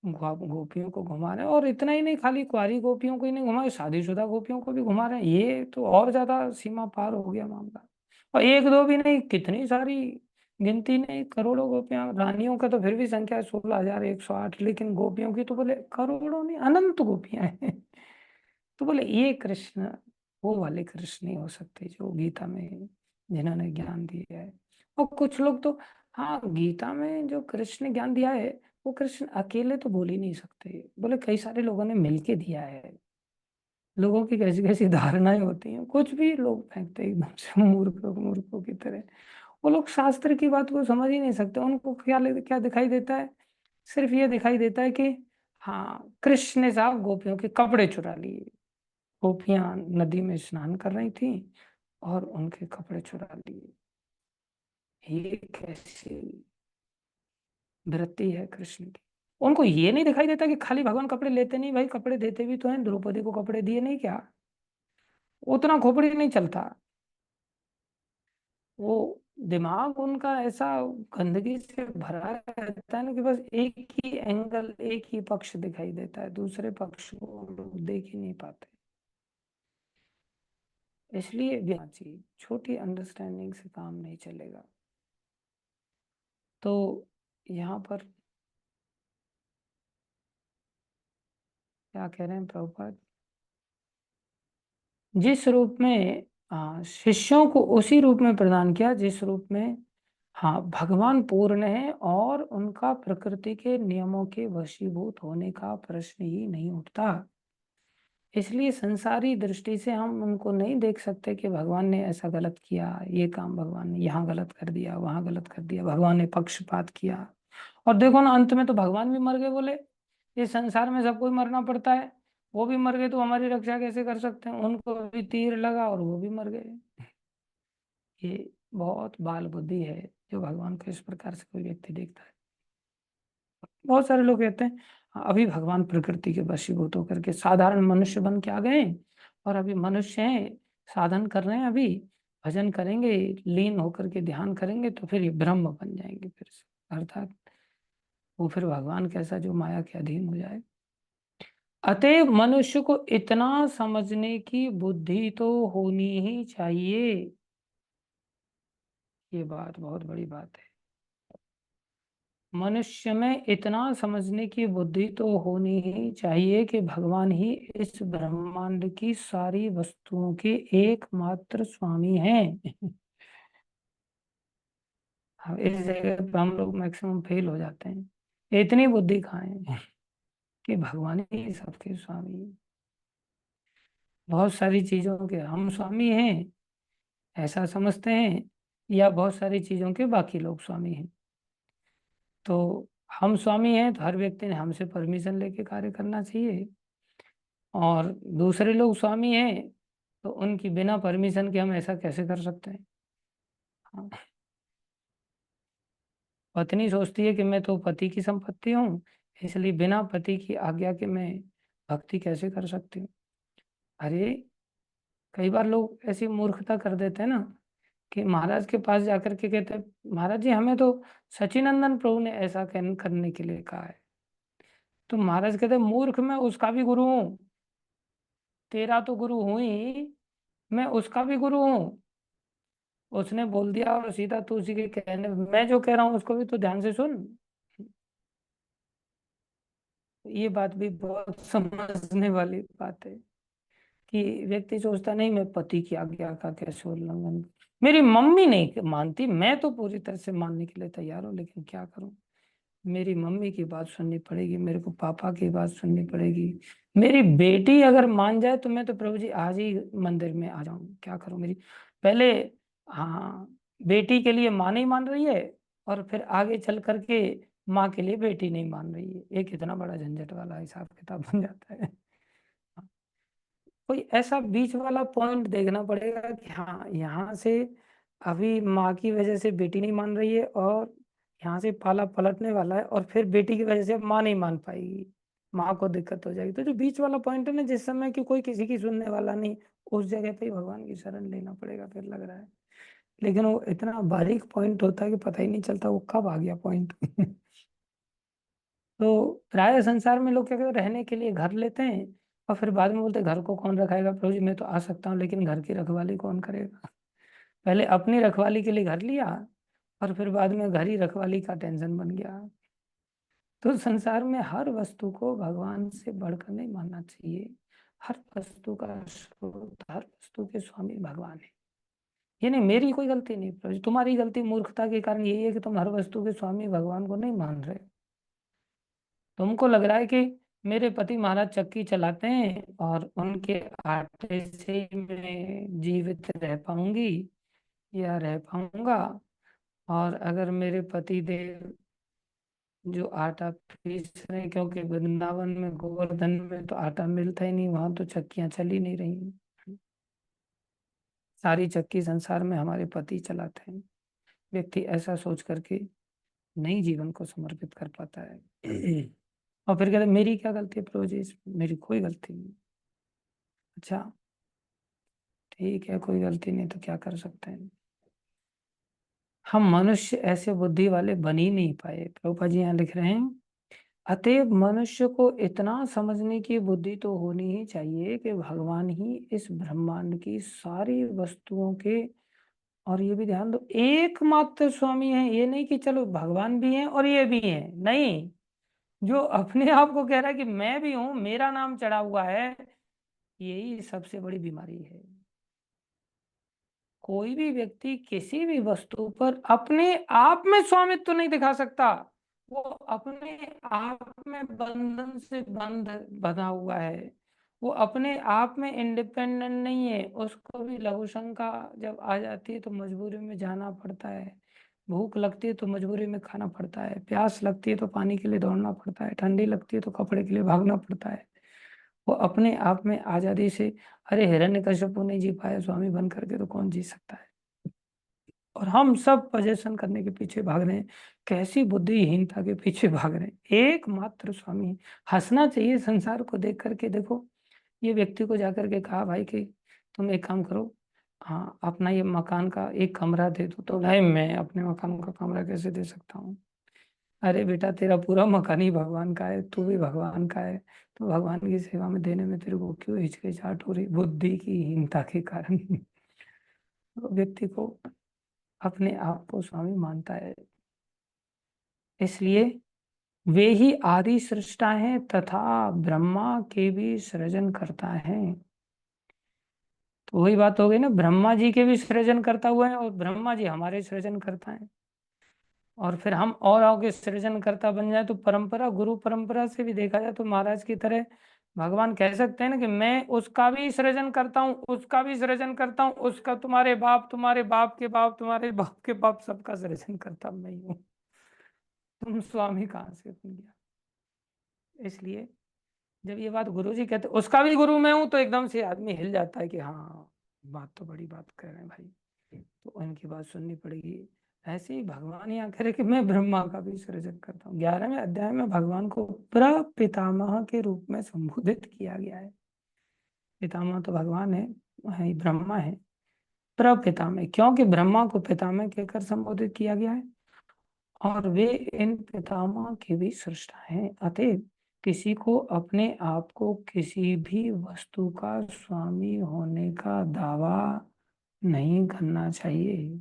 गोपियों को घुमा रहे हैं, और इतना ही नहीं, खाली कुंवारी गोपियों को ही नहीं घुमा, शादीशुदा गोपियों को भी घुमा रहे हैं, ये तो और ज्यादा सीमा पार हो गया मामला। और एक दो भी नहीं, कितनी सारी, गिनती नहीं, करोड़ों गोपियां, रानियों का तो फिर भी संख्या है 16,108, लेकिन गोपियों की तो बोले करोड़ों नहीं, अनंत गोपियां हैं। तो बोले ये कृष्ण वो वाले कृष्ण नहीं हो सकते जो गीता में जिन्होंने ज्ञान दिया है। और कुछ लोग तो, हाँ, गीता में जो कृष्ण ज्ञान दिया है वो कृष्ण अकेले तो बोल ही नहीं सकते, बोले कई सारे लोगों ने मिलके दिया है। लोगों की कैसी कैसी धारणाएं होती हैं, कुछ भी लोग फेंकते हैं एकदम से मूर्खों मूर्खों की तरह। वो लोग शास्त्र की बात को समझ ही नहीं सकते, उनको क्या दिखाई देता है? सिर्फ ये दिखाई देता है कि हाँ कृष्ण ने साहब गोपियों के कपड़े चुरा लिए, गोपियां नदी में स्नान कर रही थी और उनके कपड़े चुरा लिए। ये कैसी वृत्ति है कृष्ण की। उनको ये नहीं दिखाई देता कि खाली भगवान कपड़े लेते नहीं भाई, कपड़े देते भी तो हैं। द्रौपदी को कपड़े दिए नहीं क्या? उतना खोपड़ी नहीं चलता। वो दिमाग उनका ऐसा गंदगी से भरा रहता है ना कि बस एक ही एंगल, एक ही पक्ष दिखाई देता है, दूसरे पक्ष को वो लोग देख ही नहीं पाते। इसलिए चाहिए, छोटी अंडरस्टैंडिंग से काम नहीं चलेगा। तो यहाँ पर क्या कह रहे हैं प्रभुपाद? जिस रूप में शिष्यों को उसी रूप में प्रदान किया जिस रूप में हाँ भगवान पूर्ण है, और उनका प्रकृति के नियमों के वशीभूत होने का प्रश्न ही नहीं उठता। इसलिए संसारी दृष्टि से हम उनको नहीं देख सकते कि भगवान ने ऐसा गलत किया, ये काम भगवान ने यहाँ गलत कर दिया, वहां गलत कर दिया, भगवान ने पक्षपात किया। और देखो ना, अंत में तो भगवान भी मर गए बोले। इस संसार में सबको ही मरना पड़ता है, वो भी मर गए तो हमारी रक्षा कैसे कर सकते हैं? उनको भी तीर लगा और वो भी मर गए। ये बहुत बाल बुद्धि है जो भगवान को इस प्रकार से कोई व्यक्ति देखता है। बहुत सारे लोग कहते हैं "हाँ, अभी भगवान प्रकृति के वशीभूत होकर के साधारण मनुष्य बन के आ गए और अभी मनुष्य हैं, साधन कर रहे हैं, अभी भजन करेंगे, लीन होकर के ध्यान करेंगे तो फिर ये ब्रह्म बन जाएंगे फिर से, अर्थात वो फिर भगवान कैसा जो माया के अधीन हो जाए। अतएव मनुष्य को इतना समझने की बुद्धि तो होनी ही चाहिए। ये बात बहुत बड़ी बात है। मनुष्य में इतना समझने की बुद्धि तो होनी ही चाहिए कि भगवान ही इस ब्रह्मांड की सारी वस्तुओं के एकमात्र स्वामी हैं। हाँ, इस जगह पे हम लोग मैक्सिमम फेल हो जाते हैं। इतनी बुद्धि कहाँ है कि भगवान ही सबके स्वामी हैं। बहुत सारी चीजों के हम स्वामी हैं ऐसा समझते हैं, या बहुत सारी चीजों के बाकी लोग स्वामी हैं। तो हम स्वामी हैं तो हर व्यक्ति ने हमसे परमिशन लेके कार्य करना चाहिए, और दूसरे लोग स्वामी हैं तो उनकी बिना परमिशन के हम ऐसा कैसे कर सकते हैं? हाँ। पत्नी सोचती है कि मैं तो पति की संपत्ति हूँ, इसलिए बिना पति की आज्ञा के मैं भक्ति कैसे कर सकती हूँ? अरे, कई बार लोग ऐसी मूर्खता कर देते हैं ना कि महाराज के पास जाकर के कहते हैं महाराज जी हमें तो सचिनंदन प्रभु ने ऐसा करने के लिए कहा है। तो महाराज कहते हैं मूर्ख, मैं उसका भी गुरु हूँ। तेरा तो गुरु हूँ ही, मैं उसका भी गुरु हूँ। उसने बोल दिया और सीधा तू उसी के कहने, मैं जो कह रहा हूँ उसको भी तो ध्यान से सुन। ये बात भी बहुत समझने वाली बात है कि व्यक्ति सोचता नहीं मैं पति की आज्ञा का कैसे उल्लंघन। मेरी मम्मी नहीं मानती, मैं तो पूरी तरह से मानने के लिए तैयार हूँ, लेकिन क्या करूँ? मेरी मम्मी की बात सुननी पड़ेगी, मेरे को पापा की बात सुननी पड़ेगी। मेरी बेटी अगर मान जाए तो मैं तो प्रभु जी आज ही मंदिर में आ जाऊं, क्या करूं? मेरी पहले, हाँ, बेटी के लिए माँ नहीं मान रही है, और फिर आगे चल करके माँ के लिए बेटी नहीं मान रही है। एक इतना बड़ा झंझट वाला हिसाब किताब बन जाता है। कोई ऐसा बीच वाला पॉइंट देखना पड़ेगा कि हाँ यहाँ से अभी माँ की वजह से बेटी नहीं मान रही है, और यहाँ से पाला पलटने वाला है, और फिर बेटी की वजह से अब माँ नहीं मान पाएगी, माँ को दिक्कत हो जाएगी। तो जो बीच वाला पॉइंट है ना, जिस समय कि कोई किसी की सुनने वाला नहीं, उस जगह पे ही भगवान की शरण लेना पड़ेगा फिर लग रहा है। लेकिन वो इतना बारीक पॉइंट होता है कि पता ही नहीं चलता वो कब आ गया पॉइंट। तो प्राय संसार में लोग क्या कहते हैं, रहने के लिए घर लेते हैं और फिर बाद में बोलते हैं, घर को कौन रखाएगा प्रभु जी? मैं तो आ सकता हूँ लेकिन घर की रखवाली कौन करेगा? पहले अपनी रखवाली के लिए घर लिया, और फिर बाद में घर ही रखवाली का टेंशन बन गया। तो संसार में हर वस्तु को भगवान से बढ़कर नहीं मानना चाहिए। हर वस्तु का स्रोत, हर वस्तु के स्वामी भगवान है। ये नहीं मेरी कोई गलती नहीं प्रभु जी, तुम्हारी गलती मूर्खता के कारण यही है कि तुम हर वस्तु के स्वामी भगवान को नहीं मान रहे। तुमको लग रहा है कि मेरे पति महाराज चक्की चलाते हैं और उनके आटे से ही मैं जीवित रह पाऊंगी या रह पाऊंगा, और अगर मेरे पति देव जो आटा पीस रहे हैं, क्योंकि वृंदावन में गोवर्धन में तो आटा मिलता ही नहीं, वहां तो चक्कियां चल ही नहीं रही। सारी चक्की संसार में हमारे पति चलाते हैं। व्यक्ति ऐसा सोच करके नई जीवन को समर्पित कर पाता है। और फिर कहते मेरी क्या गलती है प्रभु जी इसमें? मेरी कोई गलती नहीं। अच्छा, ठीक है, कोई गलती नहीं तो क्या कर सकते हैं? हम मनुष्य ऐसे बुद्धि वाले बन ही नहीं पाए। प्रभुपाद जी यहाँ लिख रहे हैं, अतएव मनुष्य को इतना समझने की बुद्धि तो होनी ही चाहिए कि भगवान ही इस ब्रह्मांड की सारी वस्तुओं के, और ये भी ध्यान दो, एकमात्र स्वामी है। ये नहीं कि चलो भगवान भी हैं और ये भी हैं, नहीं। जो अपने आप को कह रहा है कि मैं भी हूं, मेरा नाम चढ़ा हुआ है, यही सबसे बड़ी बीमारी है। कोई भी व्यक्ति किसी भी वस्तु पर अपने आप में स्वामित्व तो नहीं दिखा सकता। वो अपने आप में बंधन से बंधा हुआ है। वो अपने आप में इंडिपेंडेंट नहीं है। उसको भी लघु शंका जब आ जाती है तो मजबूरी में जाना पड़ता है। भूख लगती है तो मजबूरी में खाना पड़ता है। प्यास लगती है तो पानी के लिए दौड़ना पड़ता है। ठंडी लगती है तो कपड़े के लिए भागना पड़ता है। वो अपने आप में आजादी से, अरे हिरण्यकश्यप नहीं जी पाया स्वामी बन करके, तो कौन जी सकता है? और हम सब पोजेशन करने के पीछे भाग रहे हैं। कैसी बुद्धिहीनता के पीछे भाग रहे हैं। एकमात्र स्वामी। हंसना चाहिए संसार को देख करके। देखो, ये व्यक्ति को जाकर के कहा भाई कि तुम एक काम करो, हाँ अपना ये मकान का एक कमरा दे दो। तो भाई मैं अपने मकान का कमरा कैसे दे सकता हूँ? अरे बेटा, तेरा पूरा मकान ही भगवान का है, तू भी भगवान का है, तो भगवान की सेवा में देने में तेरे को क्यों हिचकिचाहट हो रही? बुद्धि की हीनता के कारण। तो व्यक्ति को अपने आप को स्वामी मानता है। इसलिए वे ही आदि सृष्टा हैं तथा ब्रह्मा के भी सृजन करता है। तो वही बात हो गई ना, ब्रह्मा जी के भी सृजन करता हुआ है और ब्रह्मा जी हमारे सृजन करता है। और फिर हम और आगे सृजन करता बन जाए तो परंपरा, गुरु परंपरा से भी देखा जाए तो महाराज की तरह भगवान कह सकते हैं ना कि मैं उसका भी सृजन करता हूँ, उसका भी सृजन करता हूँ, उसका, तुम्हारे बाप, तुम्हारे बाप के बाप, तुम्हारे बाप के बाप, सबका सृजन करता मैं ही हूँ। तुम स्वामी कहाँ से बन गया? इसलिए जब ये बात गुरु जी कहते उसका भी गुरु मैं हूं, तो एकदम से आदमी हिल जाता है कि हाँ, बात तो बड़ी बात कह रहे हैं भाई, तो उनकी बात सुननी पड़ेगी। ऐसे ही भगवान यहाँ कह रहे कि मैं ब्रह्मा का भी सृजन करता हूँ। 11वें अध्याय में भगवान को प्रपितामह के रूप में संबोधित किया गया है। पितामह तो भगवान है ही, ब्रह्मा है। प्रपितामह क्योंकि ब्रह्मा को पितामह कहकर संबोधित किया गया है, और वे इन पितामह के भी सृष्टा हैं। अतएव किसी को अपने आप को किसी भी वस्तु का स्वामी होने का दावा नहीं करना चाहिए।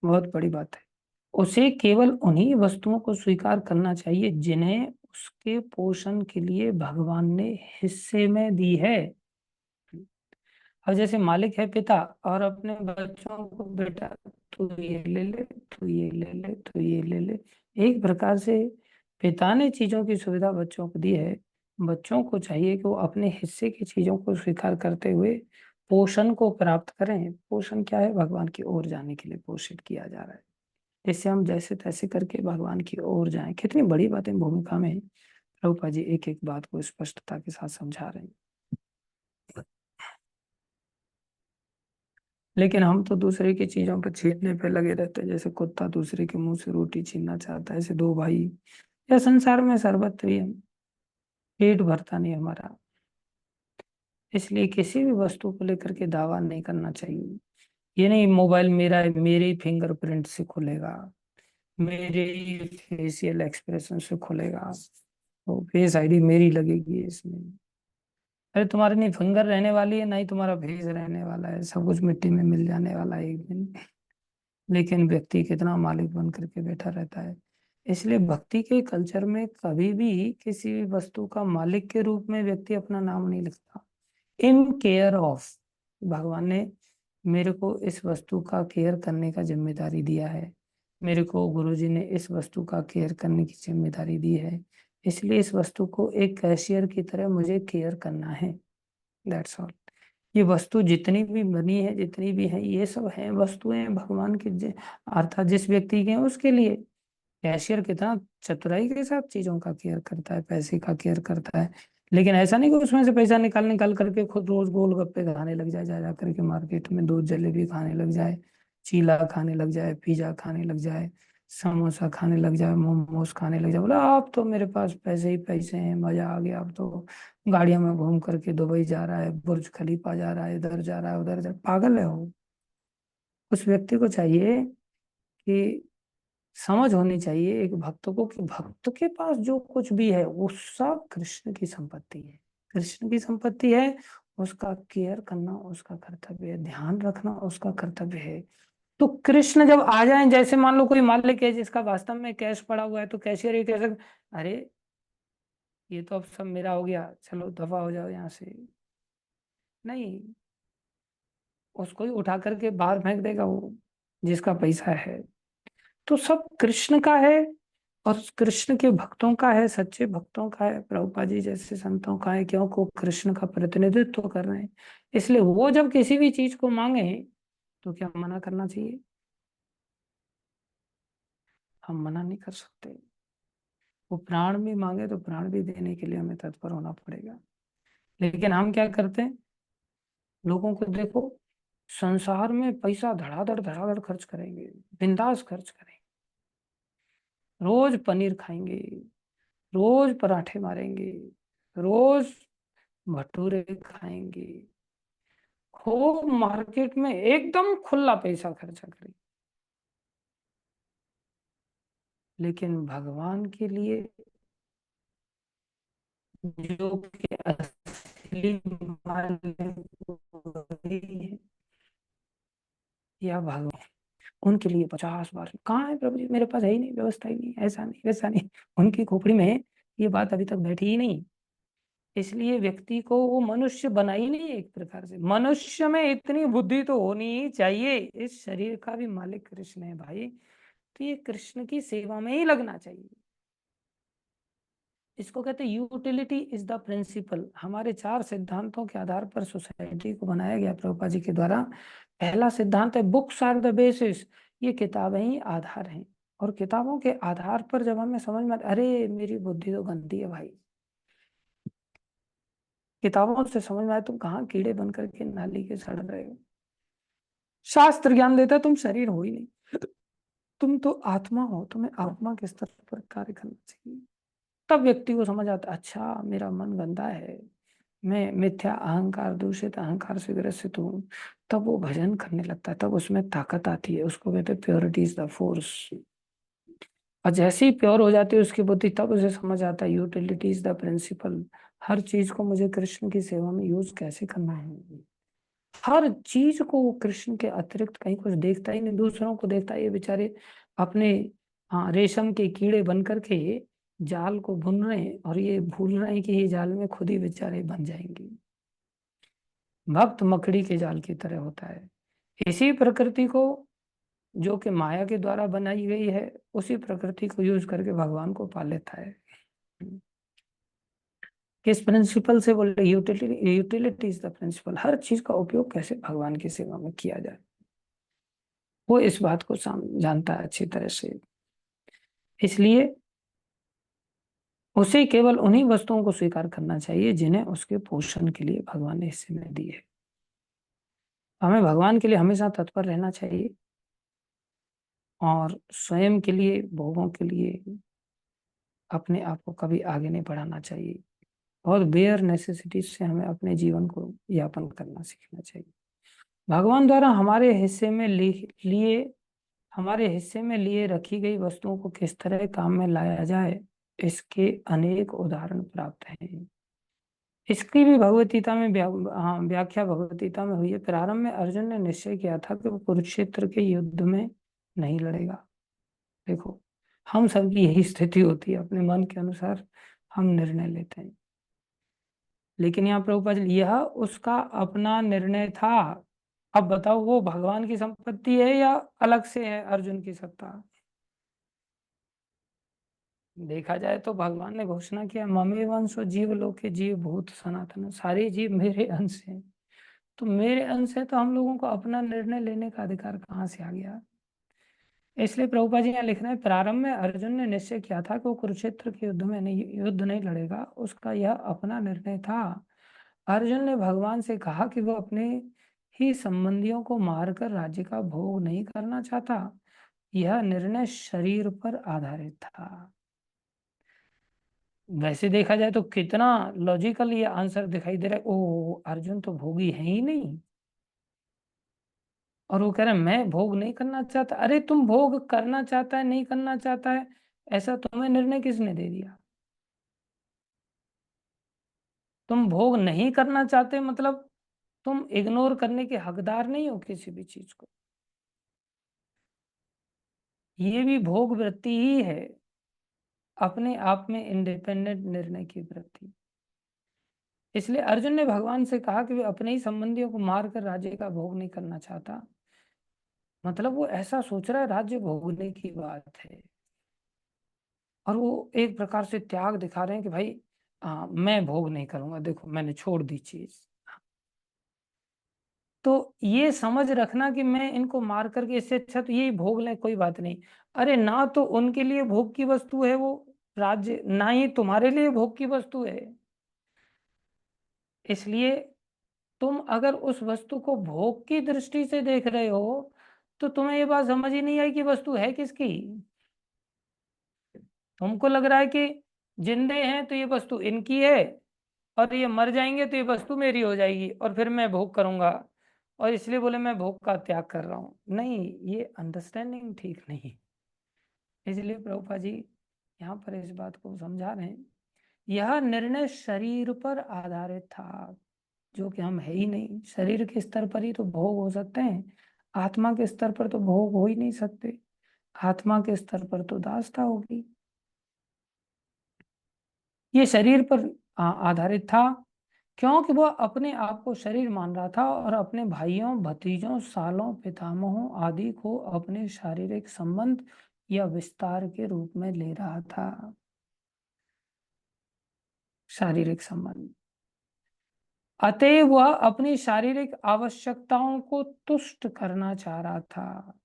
बहुत बड़ी बात है। उसे केवल उन्हीं वस्तुओं को स्वीकार करना चाहिए जिन्हें उसके पोषण के लिए भगवान ने हिस्से में दी है। अब जैसे मालिक है पिता, और अपने बच्चों को, बेटा तू ये ले ले, तू ये ले ले, तू ये ले ले। एक प्रकार से पिता ने चीजों की सुविधा बच्चों को दी है। बच्चों को चाहिए कि वो अपने हिस्से की चीजों को स्वीकार करते हुए पोषण को प्राप्त करें। पोषण क्या है? भगवान की ओर जाने के लिए पोषित किया जा रहा है। इससे हम जैसे तैसे करके भगवान की ओर जाएं। कितनी बड़ी बातें भूमिका में प्रभुपाद जी एक एक बात को स्पष्टता के साथ समझा रहे हैं। लेकिन हम तो दूसरे की चीजों पर छीनने पे लगे रहते हैं। जैसे कुत्ता दूसरे के मुंह से रोटी छीनना चाहता है, ऐसे दो भाई या संसार में सर्वत्र ही हम, पेट भरता नहीं हमारा। इसलिए किसी भी वस्तु को लेकर के दावा नहीं करना चाहिए। ये नहीं मोबाइल मेरा है, मेरे ही फिंगरप्रिंट से खुलेगा, मेरे ही फेशियल एक्सप्रेशन से खुलेगा, तो फेस आईडी मेरी लगेगी इसमें। अरे तुम्हारे नहीं फिंगर रहने वाली है, ना ही तुम्हारा फेस रहने वाला है। सब कुछ मिट्टी में मिल जाने वाला है एक दिन। लेकिन व्यक्ति कितना मालिक बन करके बैठा रहता है। इसलिए भक्ति के कल्चर में कभी भी किसी भी वस्तु का मालिक के रूप में व्यक्ति अपना नाम नहीं लिखता। इन केयर ऑफ, भगवान ने मेरे को इस वस्तु का केयर करने का जिम्मेदारी दिया है, मेरे को गुरुजी ने इस वस्तु का केयर करने की जिम्मेदारी दी है, इसलिए इस वस्तु को एक कैशियर की तरह मुझे केयर करना है। That's all. ये वस्तु जितनी भी बनी है, जितनी भी है, ये सब है वस्तुएं भगवान की, अर्थात जिस व्यक्ति के हैं उसके लिए। कैशियर कितना चतुराई के साथ चीजों का केयर करता है, पैसे का केयर करता है। लेकिन ऐसा नहीं कि उसमें से पैसा निकाल निकाल करके खुद रोज गोलगप्पे खाने लग जाए, जा जा करके मार्केट में दूध जलेबी खाने लग जाए, चीला खाने लग जाए, पिज्जा खाने लग जाए, समोसा खाने लग जाए, मोमोज खाने लग जाए। बोला अब तो मेरे पास पैसे ही पैसे हैं, मजा आ गया, अब तो गाड़ियों में घूम करके दुबई जा रहा है, बुर्ज खलीफा जा रहा है, इधर जा रहा है, उधर जा, पागल है वो। उस व्यक्ति को चाहिए कि समझ होनी चाहिए एक भक्त को कि भक्त के पास जो कुछ भी है वो सब कृष्ण की संपत्ति है। कृष्ण की संपत्ति है, उसका केयर करना उसका कर्तव्य है, ध्यान रखना उसका कर्तव्य है। तो कृष्ण जब आ जाए, जैसे मान लो कोई मालिक है जिसका वास्तव में कैश पड़ा हुआ है, तो कैशियर ये कह सकता, अरे ये तो अब सब मेरा हो गया, चलो दफा हो जाओ यहाँ से। नहीं, उसको ही उठा करके बाहर फेंक देगा वो, जिसका पैसा है। तो सब कृष्ण का है, और कृष्ण के भक्तों का है, सच्चे भक्तों का है, प्रभुपाद जी जैसे संतों का है, क्यों को कृष्ण का प्रतिनिधित्व कर रहे हैं। इसलिए वो जब किसी भी चीज को मांगे तो क्या मना करना चाहिए? हम मना नहीं कर सकते। वो प्राण भी मांगे तो प्राण भी देने के लिए हमें तत्पर होना पड़ेगा। लेकिन हम क्या करते हैं, लोगों को देखो, संसार में पैसा धड़ाधड़ धड़ाधड़ खर्च करेंगे, बिंदास खर्च करेंगे, रोज पनीर खाएंगे, रोज पराठे मारेंगे, रोज भटूरे खाएंगे, खूब मार्केट में एकदम खुला पैसा खर्चा करेंगे। लेकिन भगवान के लिए जो कि असली मालिक वही है, या भगवान, उनके लिए 50 बार कहाँ है प्रभु जी, मेरे पास है ही नहीं, व्यवस्था ही नहीं, ऐसा नहीं वैसा नहीं। उनकी खोपड़ी में ये बात अभी तक बैठी ही नहीं। इसलिए व्यक्ति को वो मनुष्य बना ही नहीं है। एक प्रकार से मनुष्य में इतनी बुद्धि तो होनी ही चाहिए, इस शरीर का भी मालिक कृष्ण है भाई, तो ये कृष्ण की सेवा में ही लगना चाहिए। इसको कहते हैं यूटिलिटी इज द प्रिंसिपल। हमारे 4 सिद्धांतों के आधार पर सोसाइटी को बनाया गया प्रभुपाद जी के द्वारा। पहला सिद्धांत है बुक्स आर द बेसिस, ये किताबें ही आधार हैं। और किताबों के आधार पर जब हमें समझ में अरे मेरी बुद्धि तो गंदी है भाई, किताबों से समझ में आए तुम कहाँ कीड़े बन करके नाली के सड़ रहे हो। शास्त्र ज्ञान देता है तुम शरीर हो ही नहीं, तुम तो आत्मा हो, तुम्हें आत्मा के स्तर पर कार्य करना चाहिए। तब व्यक्ति को समझ आता अच्छा मेरा मन गंदा है, मैं मिथ्या अहंकार, दूषित अहंकार से ग्रसित हूँ। तब वो भजन करने लगता है, तब उसमें ताकत आती है, उसको कहते हैं प्योरिटी इज द फोर्स। और जैसे ही प्योर हो जाती है उसकी बुद्धि, तब उसे समझ आता है यूटिलिटी इज द प्रिंसिपल। हर चीज को मुझे कृष्ण की सेवा में यूज कैसे करना है। हर चीज को वो कृष्ण के अतिरिक्त कहीं कुछ देखता ही नहीं, दूसरों को देखता है। ये बेचारे अपने, हाँ, रेशम के कीड़े बन करके जाल को बुन रहे हैं, और ये भूल रहे हैं कि ये जाल में खुद ही बेचारे बन जाएंगे। भक्त मकड़ी के जाल की तरह होता है। इसी प्रकृति को, जो कि माया के द्वारा बनाई गई है, उसी प्रकृति को यूज करके भगवान को पा लेता है। किस प्रिंसिपल से बोले, utility, utility is the principle. हर चीज का उपयोग कैसे भगवान की सेवा में किया जाए, वो इस बात को जानता है अच्छी तरह से। इसलिए उसे केवल उन्हीं वस्तुओं को स्वीकार करना चाहिए जिन्हें उसके पोषण के लिए भगवान ने हिस्से में दी है। हमें भगवान के लिए हमेशा तत्पर रहना चाहिए, और स्वयं के लिए, भोगों के लिए अपने आप को कभी आगे नहीं बढ़ाना चाहिए। बहुत बेयर नेसेसिटीज से हमें अपने जीवन को यापन करना सीखना चाहिए। भगवान द्वारा लिए हमारे हिस्से में लिए रखी गई वस्तुओं को किस तरह काम में लाया जाए, इसके अनेक उदाहरण प्राप्त हैं। इसकी भी भगवत गीता में हाँ, व्याख्या भगवत गीता में हुई है। प्रारंभ में अर्जुन ने निश्चय किया था कि वो कुरुक्षेत्र के युद्ध में नहीं लड़ेगा। देखो, हम सबकी यही स्थिति होती है, अपने मन के अनुसार हम निर्णय लेते हैं। लेकिन यहाँ प्रभुपाद जी, यह उसका अपना निर्णय था। अब बताओ, वो भगवान की संपत्ति है या अलग से है अर्जुन की सत्ता? देखा जाए तो भगवान ने घोषणा किया, ममे वंशो जीव लोके जीव भूत सनातन, सारे जीव मेरे अंश हैं। तो मेरे अंश है तो हम लोगों को अपना निर्णय लेने का अधिकार कहाँ से आ गया? इसलिए प्रभुपाद जी यहाँ लिख रहे हैं, प्रारंभ में अर्जुन ने निश्चय किया था कि वो कुरुक्षेत्र के युद्ध नहीं लड़ेगा, उसका यह अपना निर्णय था। अर्जुन ने भगवान से कहा कि वो अपने ही संबंधियों को मारकर राज्य का भोग नहीं करना चाहता। यह निर्णय शरीर पर आधारित था। वैसे देखा जाए तो कितना लॉजिकल ये आंसर दिखाई दे रहा है। ओ, अर्जुन तो भोगी है ही नहीं, और वो कह रहे हैं मैं भोग नहीं करना चाहता। अरे तुम भोग करना चाहता है नहीं करना चाहता है, ऐसा तुम्हें निर्णय किसने दे दिया? तुम भोग नहीं करना चाहते मतलब तुम इग्नोर करने के हकदार नहीं हो किसी भी चीज को। ये भी भोग वृत्ति ही है, अपने आप में इंडिपेंडेंट निर्णय की वृत्ति। इसलिए अर्जुन ने भगवान से कहा कि वे अपने ही संबंधियों को मारकर राज्य का भोग नहीं करना चाहता। मतलब वो ऐसा सोच रहा है राज्य भोगने की बात है, और वो एक प्रकार से त्याग दिखा रहे हैं कि भाई मैं भोग नहीं करूंगा, देखो मैंने छोड़ दी चीज। तो ये समझ रखना कि मैं इनको मार करके इससे अच्छा तो यही भोग लें, कोई बात नहीं। अरे ना तो उनके लिए भोग की वस्तु है वो राज्य, ना ही तुम्हारे लिए भोग की वस्तु है। इसलिए तुम अगर उस वस्तु को भोग की दृष्टि से देख रहे हो तो तुम्हें ये बात समझ ही नहीं आई कि वस्तु है किसकी। तुमको लग रहा है कि जिंदे हैं तो ये वस्तु इनकी है, और ये मर जाएंगे तो ये वस्तु मेरी हो जाएगी और फिर मैं भोग करूंगा, और इसलिए बोले मैं भोग का त्याग कर रहा हूं। नहीं, ये अंडरस्टैंडिंग ठीक नहीं। इसलिए प्रभुपा जी यहाँ पर इस बात को समझा रहे हैं, यह निर्णय शरीर पर आधारित था, जो कि हम है ही नहीं। शरीर के स्तर पर ही तो भोग हो सकते हैं, आत्मा के स्तर पर तो भोग हो ही नहीं सकते। आत्मा के स्तर पर तो दासता होगी। ये शरीर पर आधारित था, क्योंकि वह अपने आप को शरीर मान रहा था और अपने भाइयों भतीजों सालों पितामहों आदि को अपने शारीरिक संबंध या विस्तार के रूप में ले रहा था। शारीरिक संबंध, अतएव वह अपनी शारीरिक आवश्यकताओं को तुष्ट करना चाह रहा था।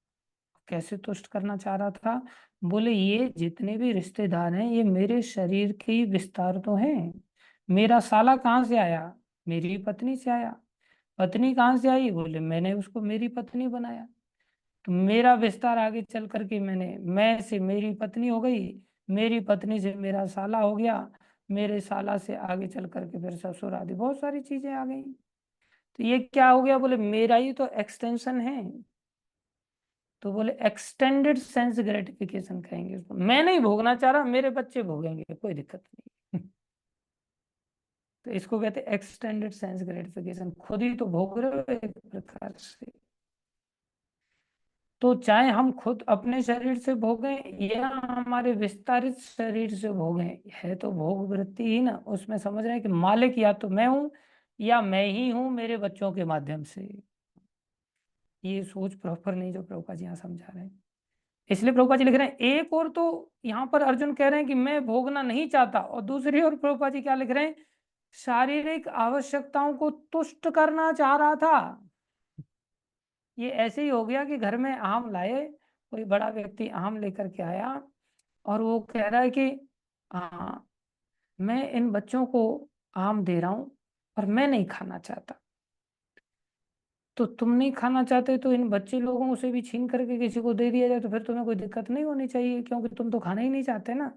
कैसे तुष्ट करना चाह रहा था? बोले ये जितने भी रिश्तेदार हैं ये मेरे शरीर के ही विस्तार तो हैं। मेरा साला कहाँ से आया? मेरी पत्नी से आया। पत्नी कहाँ से आई? बोले मैंने उसको मेरी पत्नी बनाया। तो मेरा विस्तार आगे चल करके मैं से मेरी पत्नी हो गई, मेरी पत्नी से मेरा साला हो गया, मेरे साला से आगे चल करके फिर ससुर आदि बहुत सारी चीजें आ गई। तो ये क्या हो गया? बोले मेरा ही तो एक्सटेंशन है। तो बोले एक्सटेंडेड सेंस ग्रेटिफिकेशन कहेंगे उसको। मैं नहीं भोगना चाह रहा, मेरे बच्चे भोगेंगे, कोई दिक्कत नहीं। तो इसको कहते हैं एक्सटेंडेड सेंस ग्रेटिफिकेशन, खुद ही तो भोग रहे हो एक प्रकार से। तो चाहे हम खुद अपने शरीर से भोगें या हमारे विस्तारित शरीर से भोगें, है तो भोग वृत्ति ही ना। उसमें समझ रहे हैं कि मालिक या तो मैं हूं या मैं ही हूं मेरे बच्चों के माध्यम से। ये सोच प्रॉपर नहीं जो प्रभुपाद जी यहाँ समझा रहे हैं। इसलिए प्रभुपाद जी लिख रहे हैं, एक और तो यहाँ पर अर्जुन कह रहे हैं कि मैं भोगना नहीं चाहता, और दूसरी ओर प्रभुपाद जी क्या लिख रहे हैं? शारीरिक आवश्यकताओं को तुष्ट करना चाह रहा था। ये ऐसे ही हो गया कि घर में आम लाए, कोई बड़ा व्यक्ति आम लेकर के आया और वो कह रहा है कि हाँ मैं इन बच्चों को आम दे रहा हूं और मैं नहीं खाना चाहता। तो तुम नहीं खाना चाहते तो इन बच्चे लोगों से भी छीन करके किसी को दे दिया जाए तो फिर तुम्हें कोई दिक्कत नहीं होनी चाहिए, क्योंकि तुम तो खाना ही नहीं चाहते ना।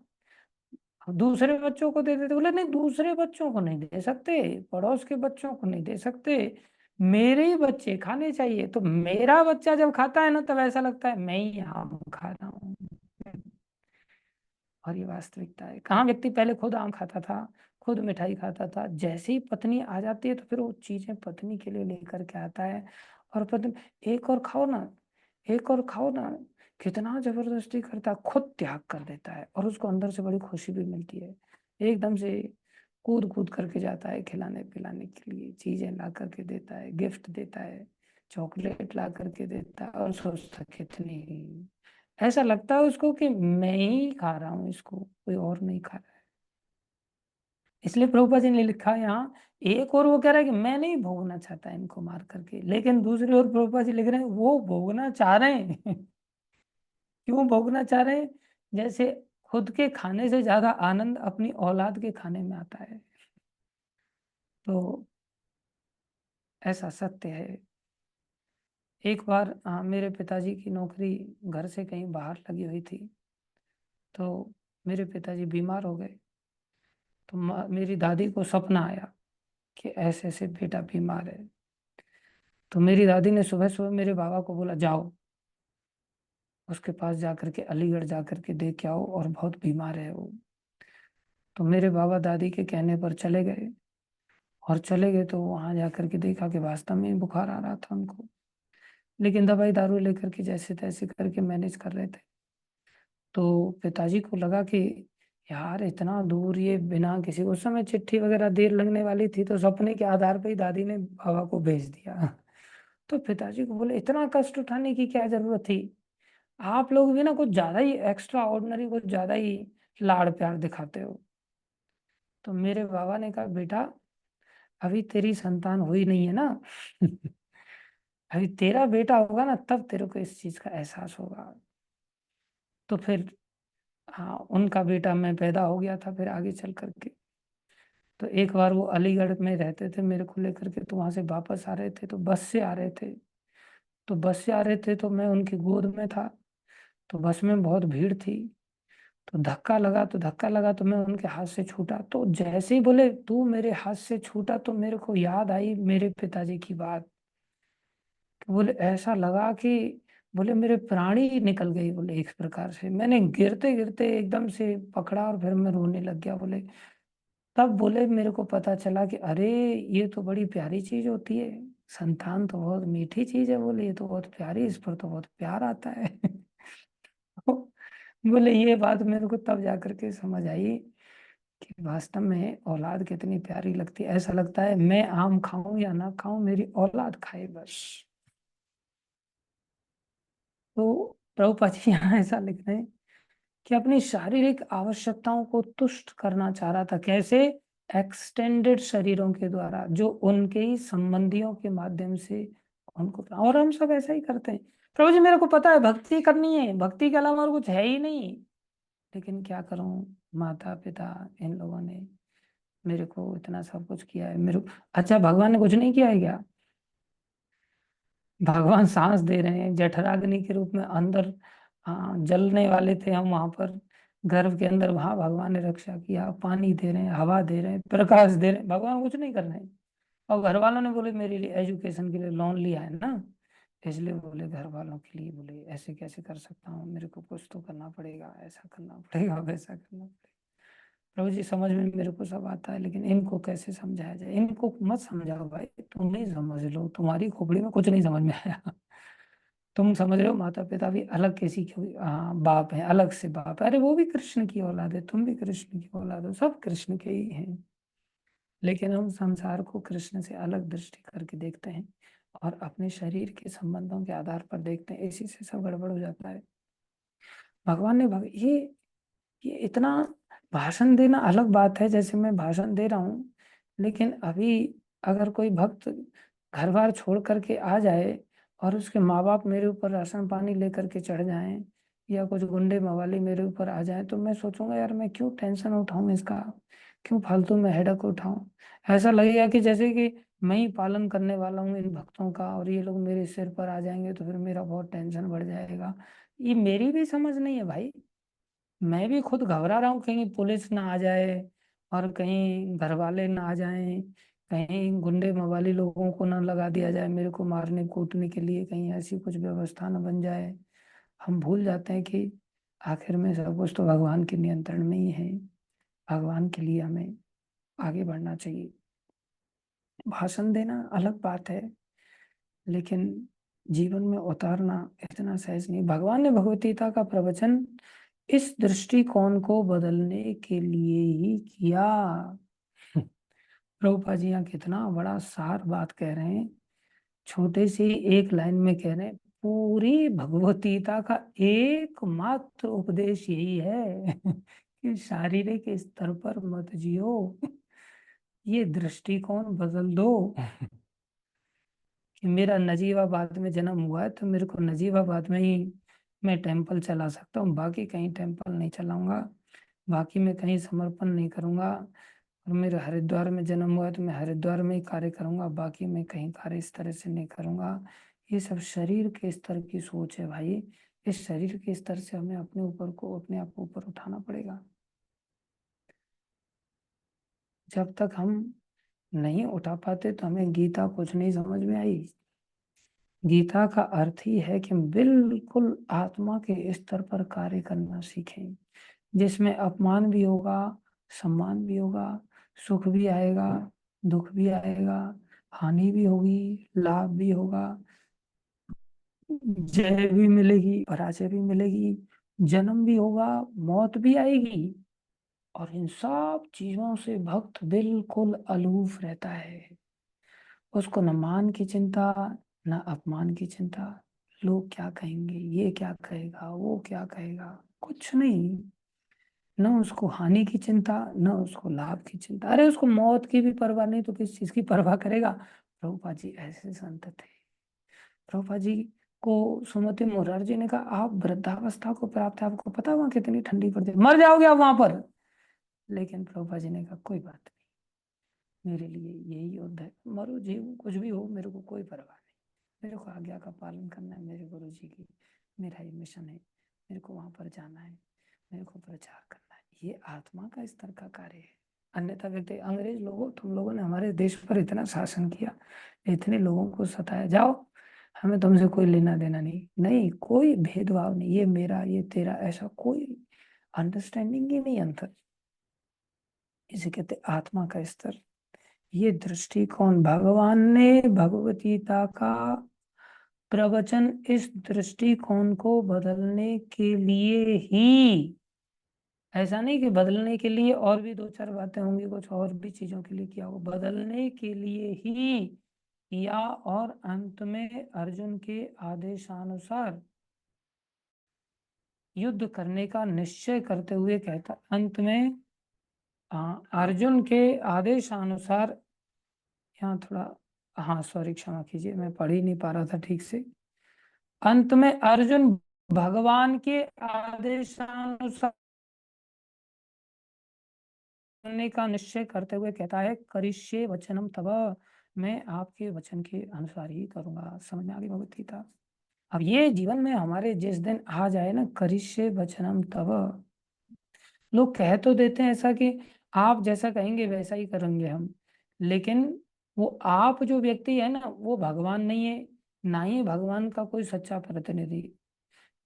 दूसरे बच्चों को दे देते। बोले नहीं, दूसरे बच्चों को नहीं दे सकते, पड़ोस के बच्चों को नहीं दे सकते, मेरे ही बच्चे खाने चाहिए। तो मेरा बच्चा जब खाता है ना तब ऐसा लगता है मैं ही आम खा रहा हूँ। और ये वास्तविकता है। कहाँ व्यक्ति पहले खुद आम खाता था, खुद मिठाई खाता था, जैसे ही पत्नी आ जाती है तो फिर वो चीजें पत्नी के लिए लेकर के आता है, और पत्नी एक और खाओ ना, एक और खाओ ना, कितना जबरदस्ती करता है, खुद त्याग कर देता है और उसको अंदर से बड़ी खुशी भी मिलती है। एकदम से कूद कूद करके जाता है खिलाने पिलाने के लिए, चीजें ला करके देता है, गिफ्ट देता है, चॉकलेट ला करके देता है, और सोचता कितनी, ऐसा लगता है उसको कि मैं ही खा रहा हूँ इसको, कोई और नहीं खा रहा है। इसलिए प्रभुपाद जी ने लिखा यहाँ, एक और वो कह रहा है कि मैं नहीं भोगना चाहता इनको मार करके, लेकिन दूसरी ओर प्रभुपाद जी लिख रहे हैं वो भोगना चाह रहे हैं। क्यों भोगना चाह रहे हैं? जैसे खुद के खाने से ज्यादा आनंद अपनी औलाद के खाने में आता है। तो ऐसा सत्य है। एक बार मेरे पिताजी की नौकरी घर से कहीं बाहर लगी हुई थी, तो मेरे पिताजी बीमार हो गए। तो मेरी दादी को सपना आया कि ऐसे ऐसे बेटा बीमार है। तो मेरी दादी ने सुबह सुबह मेरे बाबा को बोला, जाओ उसके पास जाकर के अलीगढ़ जाकर के देख के आओ, और बहुत बीमार है वो। तो मेरे बाबा दादी के कहने पर चले गए, और चले गए तो वहां जाकर के देखा कि वास्तव में बुखार आ रहा था उनको, लेकिन दवाई दारू लेकर के जैसे तैसे करके मैनेज कर रहे थे। तो पिताजी को लगा कि यार इतना दूर ये बिना किसी, उस समय चिट्ठी वगैरह देर लगने वाली थी, तो सपने के आधार पर ही दादी ने बाबा को भेज दिया। तो पिताजी को बोले इतना कष्ट उठाने की क्या जरूरत थी, आप लोग भी ना कुछ ज्यादा ही एक्स्ट्रा ऑर्डिनरी, कुछ ज्यादा ही लाड़ प्यार दिखाते हो। तो मेरे बाबा ने कहा, बेटा अभी तेरी संतान हुई नहीं है ना। अभी तेरा बेटा होगा ना, तब तेरे को इस चीज का एहसास होगा। तो फिर हाँ, उनका बेटा मैं पैदा हो गया था फिर आगे चल करके। तो एक बार वो अलीगढ़ में रहते थे मेरे को लेकर के, तो वहां से वापस आ रहे थे, तो बस से आ रहे थे। तो बस से आ रहे थे तो मैं उनकी गोद में था। तो बस में बहुत भीड़ थी, तो धक्का लगा तो मैं उनके हाथ से छूटा। तो जैसे ही बोले तू मेरे हाथ से छूटा, तो मेरे को याद आई मेरे पिताजी की बात। तो बोले ऐसा लगा कि, बोले मेरे प्राण ही निकल गई, बोले एक प्रकार से मैंने गिरते गिरते एकदम से पकड़ा और फिर मैं रोने लग गया। बोले तब बोले मेरे को पता चला कि अरे ये तो बड़ी प्यारी चीज होती है, संतान तो बहुत मीठी चीज है, बोले ये तो बहुत प्यारी, इस पर तो बहुत प्यार आता है। बोले ये बात मेरे को तब जाकर के समझ आई कि वास्तव में औलाद कितनी प्यारी लगती है। ऐसा लगता है मैं आम खाऊं या ना खाऊं, मेरी औलाद खाए बस। तो प्रभुपाद जी यहाँ ऐसा लिख रहे हैं कि अपनी शारीरिक आवश्यकताओं को तुष्ट करना चाह रहा था, कैसे? एक्सटेंडेड शरीरों के द्वारा, जो उनके ही संबंधियों के माध्यम से उनको, और हम सब ऐसा ही करते हैं। प्रभु जी मेरे को पता है भक्ति करनी है, भक्ति के अलावा और कुछ है ही नहीं, लेकिन क्या करूं, माता पिता इन लोगों ने मेरे को इतना सब कुछ किया है मेरे को। अच्छा भगवान ने कुछ नहीं किया है क्या? भगवान सांस दे रहे हैं, जठराग्नि के रूप में अंदर जलने वाले थे हम वहां पर, गर्भ के अंदर, वहां भगवान ने रक्षा किया, पानी दे रहे हैं, हवा दे रहे हैं, प्रकाश दे रहे हैं, भगवान कुछ नहीं कर रहे हैं। और घर वालों ने बोले मेरे लिए एजुकेशन के लिए लोन लिया है ना, इसलिए बोले घर वालों के लिए, बोले ऐसे कैसे कर सकता हूँ, मेरे को कुछ तो करना पड़ेगा, ऐसा करना पड़ेगा, वैसा करना पड़ेगा। प्रभु जी समझ में मेरे को सब आता है, लेकिन इनको कैसे समझाया जाए? इनको मत समझाओ भाई, तुम नहीं समझ लो, तुम्हारी खोपड़ी में कुछ नहीं समझ में आया। तुम समझ रहे हो माता पिता भी अलग किसी के बाप है, अलग से बाप है, अरे वो भी कृष्ण की औलाद है, तुम भी कृष्ण की औलाद हो, सब कृष्ण के ही हैं। लेकिन हम संसार को कृष्ण से अलग दृष्टि करके देखते हैं, और अपने शरीर के संबंधों के आधार पर देखते हैं, इसी से सब गड़बड़ हो जाता है। भगवान ने ये इतना भाषण देना अलग बात है, जैसे मैं भाषण दे रहा हूँ, लेकिन अभी अगर कोई भक्त घर बार छोड़ करके आ जाए, और उसके माँ बाप मेरे ऊपर राशन पानी लेकर के चढ़ जाएं, या कुछ गुंडे मवाली मेरे ऊपर आ जाएं, तो मैं सोचूंगा यार मैं क्यों टेंशन उठाऊं इसका, क्यों फालतू में हेडक उठाऊं। ऐसा लगेगा कि जैसे कि मैं ही पालन करने वाला हूँ इन भक्तों का, और ये लोग मेरे सिर पर आ जाएंगे तो फिर मेरा बहुत टेंशन बढ़ जाएगा। ये मेरी भी समझ नहीं है भाई। मैं भी खुद घबरा रहा हूँ कहीं पुलिस ना आ जाए, और कहीं घर वाले ना आ जाएं, कहीं गुंडे मवाली लोगों को ना लगा दिया जाए मेरे को मारने कूटने के लिए, कहीं ऐसी कुछ व्यवस्था ना बन जाए। हम भूल जाते हैं कि आखिर में सब कुछ तो भगवान के नियंत्रण में ही है। भगवान के लिए हमें आगे बढ़ना चाहिए। भाषण देना अलग बात है, लेकिन जीवन में उतारना इतना सहज नहीं। भगवान ने भगवत गीता का प्रवचन इस दृष्टिकोण को बदलने के लिए ही किया। प्रभुपाद जी यहाँ कितना बड़ा सार बात कह रहे हैं, छोटे सी एक लाइन में कह रहे हैं, पूरी भगवत गीता का एकमात्र उपदेश यही है कि शारीरिक स्तर पर मत जियो, ये दृष्टिकोण बदल दो कि मेरा नजीबाबाद में जन्म हुआ है तो मेरे को नजीबाबाद में ही मैं टेम्पल चला सकता हूँ, बाकी कहीं टेम्पल नहीं चलाऊंगा, बाकी मैं कहीं समर्पण नहीं करूंगा। और मेरे हरिद्वार में जन्म हुआ है तो मैं हरिद्वार में ही कार्य करूंगा, बाकी मैं कहीं कार्य इस तरह से नहीं करूंगा। ये सब शरीर के स्तर की सोच है भाई। इस शरीर के स्तर से हमें अपने आप को ऊपर उठाना पड़ेगा। जब तक हम नहीं उठा पाते तो हमें गीता कुछ नहीं समझ में आई। गीता का अर्थ ही है कि हम बिल्कुल आत्मा के स्तर पर कार्य करना सीखें, जिसमें अपमान भी होगा, सम्मान भी होगा, सुख भी आएगा, दुख भी आएगा, हानि भी होगी, लाभ भी होगा, जय भी मिलेगी, पराजय भी मिलेगी, जन्म भी होगा, मौत भी आएगी। और इन सब चीजों से भक्त बिल्कुल अलूफ रहता है। उसको न मान की चिंता, न अपमान की चिंता, लोग क्या कहेंगे, ये क्या कहेगा, वो क्या कहेगा, कुछ नहीं। न उसको हानि की चिंता, न उसको लाभ की चिंता। अरे उसको मौत की भी परवाह नहीं तो किस चीज की परवाह करेगा। प्रभुपाद जी ऐसे संत थे। प्रभुपाद जी को सुमति मुरारजी ने कहा, आप वृद्धावस्था को प्राप्त है, आपको पता वहां कितनी ठंडी पड़ती है, मर जाओगे आप वहां पर। लेकिन प्रभुपाद जी ने कहा कोई बात नहीं, मेरे लिए यही युद्ध है, मरो जीव कुछ भी हो, मेरे को कोई परवाह नहीं। मेरे को आज्ञा का पालन करना है मेरे गुरु जी की, मेरा ये मिशन है, मेरे को वहां पर जाना है, मेरे को प्रचार करना है। ये आत्मा का स्तर का कार्य है। अन्यथा व्यक्ति, अंग्रेज लोगों, तुम लोगों ने हमारे देश पर इतना शासन किया, इतने लोगों को सताया, जाओ हमें तुमसे कोई लेना देना नहीं, नहीं कोई भेदभाव नहीं, ये मेरा ये तेरा, ऐसा कोई अंडरस्टैंडिंग ही नहीं अंतर। इसे कहते आत्मा का स्तर। ये दृष्टिकोण भगवान ने भगवत गीता का प्रवचन इस दृष्टिकोण को बदलने के लिए ही, ऐसा नहीं कि बदलने के लिए और भी दो चार बातें होंगी, कुछ और भी चीजों के लिए किया हो, बदलने के लिए ही किया। और अंत में अर्जुन के आदेशानुसार युद्ध करने का निश्चय करते हुए कहता, अंत में अर्जुन के आदेशानुसार, यहाँ थोड़ा, हाँ सॉरी क्षमा कीजिए, मैं पढ़ ही नहीं पा रहा था ठीक से। अंत में अर्जुन भगवान के आदेशानुसार करने का निश्चय करते हुए कहता है, करिष्ये वचनम तव, मैं आपके वचन के अनुसार ही करूंगा। समझ में आ गई भगवत गीता। अब ये जीवन में हमारे जिस दिन आ जाए ना, करिष्ये वचनम तव, लोग कह तो देते हैं ऐसा कि आप जैसा कहेंगे वैसा ही करेंगे हम, लेकिन वो आप जो व्यक्ति है ना, वो भगवान नहीं है, ना ही भगवान का कोई सच्चा प्रतिनिधि।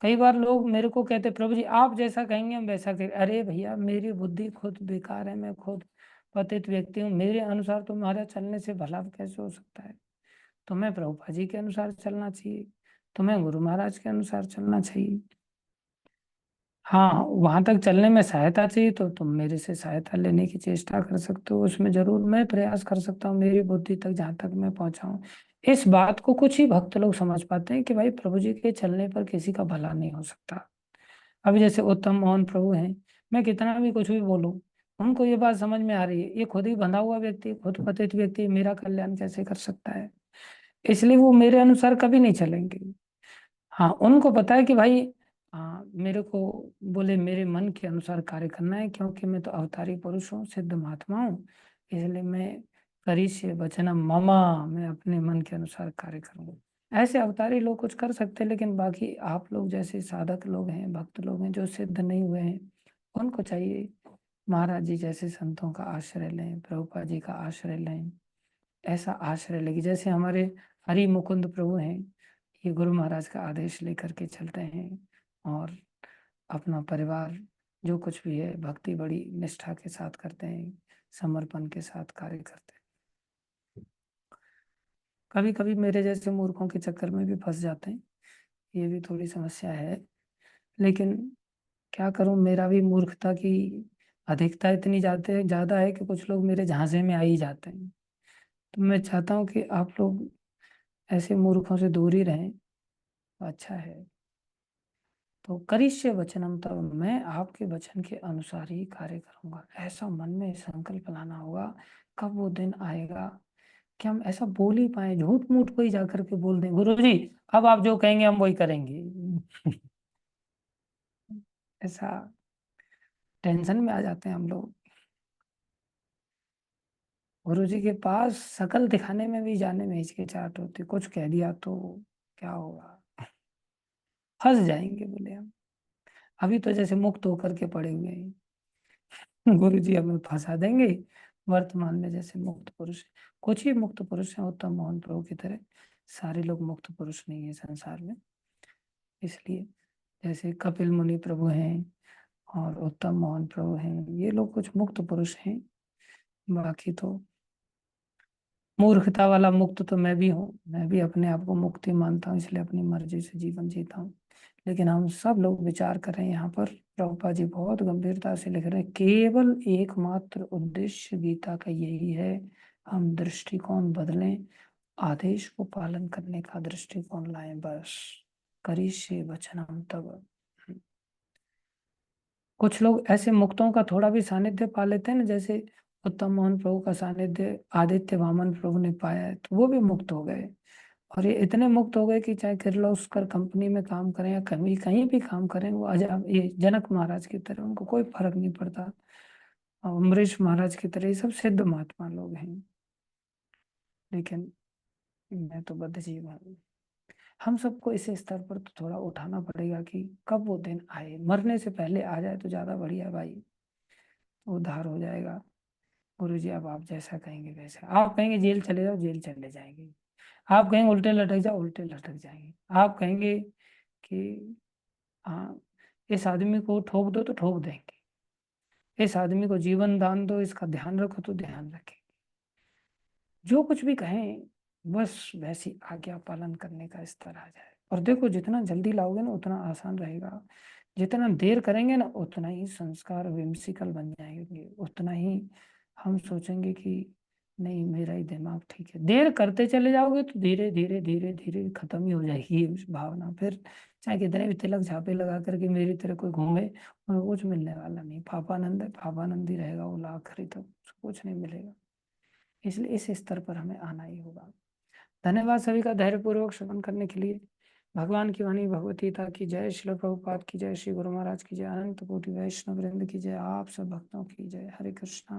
कई बार लोग मेरे को कहते, प्रभु जी आप जैसा कहेंगे हम वैसा करें। अरे भैया, मेरी बुद्धि खुद बेकार है, मैं खुद पतित व्यक्ति हूँ, मेरे अनुसार तुम्हारा चलने से भला कैसे हो सकता है। तुम्हें प्रभुपा जी के अनुसार चलना चाहिए, तुम्हें गुरु महाराज के अनुसार चलना चाहिए। हाँ, वहां तक चलने में सहायता चाहिए तो तुम मेरे से सहायता लेने की चेष्टा कर सकते हो, उसमें जरूर मैं प्रयास कर सकता हूँ, मेरी बुद्धि तक जहां तक मैं पहुंचाऊं। इस बात को कुछ ही भक्त लोग समझ पाते हैं कि भाई प्रभु जी के चलने पर किसी का भला नहीं हो सकता। अभी जैसे उत्तम मोहन प्रभु हैं, मैं कितना भी कुछ भी बोलूं, उनको ये बात समझ में आ रही है, ये खुद ही बंधा हुआ व्यक्ति, खुद पतित व्यक्ति मेरा कल्याण कैसे कर सकता है, इसलिए वो मेरे अनुसार कभी नहीं चलेंगे। हाँ, उनको पता है कि भाई, हाँ मेरे को, बोले मेरे मन के अनुसार कार्य करना है, क्योंकि मैं तो अवतारी पुरुष हूँ, सिद्ध महात्मा हूँ, इसलिए मैं करिष्ये वचनम मम, मैं अपने मन के अनुसार कार्य करूंगा। ऐसे अवतारी लोग कुछ कर सकते हैं, लेकिन बाकी आप लोग जैसे साधक लोग हैं, भक्त लोग हैं, जो सिद्ध नहीं हुए हैं, उनको चाहिए महाराज जी जैसे संतों का आश्रय लें, प्रभुपाद जी का आश्रय लें। ऐसा आश्रय लेगी, जैसे हमारे हरि मुकुंद प्रभु हैं, ये गुरु महाराज का आदेश लेकर के चलते हैं, और अपना परिवार जो कुछ भी है भक्ति बड़ी निष्ठा के साथ करते हैं, समर्पण के साथ कार्य करते हैं। कभी कभी मेरे जैसे मूर्खों के चक्कर में भी फंस जाते हैं, ये भी थोड़ी समस्या है, लेकिन क्या करूं, मेरा भी मूर्खता की अधिकता इतनी जाते ज्यादा है कि कुछ लोग मेरे झांसे में आ ही जाते हैं। तो मैं चाहता हूँ कि आप लोग ऐसे मूर्खों से दूर ही रहें, तो अच्छा है। तो करिष्ये वचनम तव, मैं आपके वचन के अनुसार ही कार्य करूंगा। ऐसा मन में संकल्प लाना होगा। कब वो दिन आएगा कि हम ऐसा बोल ही पाए, झूठ मूठ को ही जाकर के बोल दें, गुरु जी अब आप जो कहेंगे हम वही करेंगे। ऐसा टेंशन में आ जाते हैं हम लोग। गुरु जी के पास शकल दिखाने में भी जाने में हिचकिचाहट होती, कुछ कह दिया तो क्या होगा, फंस जाएंगे बोले हम। अभी तो जैसे मुक्त होकर के पड़े हुए हैं, गुरु जी हमें फंसा देंगे। वर्तमान में जैसे मुक्त पुरुष, कुछ ही मुक्त पुरुष हैं उत्तम मोहन प्रभु की तरह, सारे लोग मुक्त पुरुष नहीं है संसार में। इसलिए जैसे कपिल मुनि प्रभु हैं और उत्तम मोहन प्रभु हैं, ये लोग कुछ मुक्त पुरुष हैं। बाकी तो मूर्खता वाला मुक्त तो मैं भी हूँ, मैं भी अपने आप को मुक्ति मानता हूँ, इसलिए अपनी मर्जी से जीवन जीता हूँ। लेकिन हम सब लोग विचार कर रहे हैं यहाँ पर, प्रभुपाद जी बहुत गंभीरता से लिख रहे हैं, केवल एकमात्र उद्देश्य गीता का यही है, हम दृष्टिकोण बदलें, आदेश को पालन करने का दृष्टिकोण लाएं बस। करिष्ये वचनम तव। कुछ लोग ऐसे मुक्तों का थोड़ा भी सानिध्य पा लेते हैं ना, जैसे उत्तम मोहन प्रभु का सानिध्य आदित्य वामन प्रभु ने पाया है, तो वो भी मुक्त हो गए। और ये इतने मुक्त हो गए कि चाहे किर्लोस्कर कंपनी में काम करें या कहीं कहीं भी काम करें, वो अजय ये जनक महाराज की तरह उनको कोई फर्क नहीं पड़ता, और अम्बरीश महाराज की तरह ये सब सिद्ध महात्मा लोग हैं। लेकिन मैं तो बद्ध जीव हूँ। हम सबको इस स्तर पर तो थोड़ा उठाना पड़ेगा कि कब वो दिन आए, मरने से पहले आ जाए तो ज्यादा बढ़िया भाई, उद्धार हो जाएगा। गुरु जी अब आप जैसा कहेंगे वैसा, आप कहेंगे जेल चले जाओ जेल चले जाएंगे, आप कहेंगे उल्टे लटक जाओ उल्टे लटक जाएंगे, आप कहेंगे कि हाँ इस आदमी को ठोक दो तो ठोक देंगे, इस आदमी को जीवन दान दो, इसका ध्यान रखो तो ध्यान रखें। जो कुछ भी कहें बस वैसी आज्ञा पालन करने का स्तर आ जाए। और देखो जितना जल्दी लाओगे ना उतना आसान रहेगा, जितना देर करेंगे ना उतना ही संस्कार विमसिकल बन जाएंगे, उतना ही हम सोचेंगे कि नहीं मेरा ही दिमाग ठीक है। देर करते चले जाओगे तो धीरे धीरे धीरे धीरे खत्म ही हो जाएगी ये भावना। फिर चाहे कितने भी तिलक झापे लगा करके मेरी तरह कोई घूमे, और कुछ मिलने वाला नहीं। पापानंद है, पापानंद ही रहेगा वो आखिरी तक, उसको कुछ नहीं मिलेगा। इसलिए इस स्तर पर हमें आना ही होगा। धन्यवाद सभी का धैर्यपूर्वक श्रवण करने के लिए। भगवान की वाणी भगवत गीता की जय, श्रील प्रभुपाद की जय, श्री गुरु महाराज की जय, अनंत कोटि वैष्णव वृंद की जय, आप सब भक्तों की जय। हरे कृष्णा।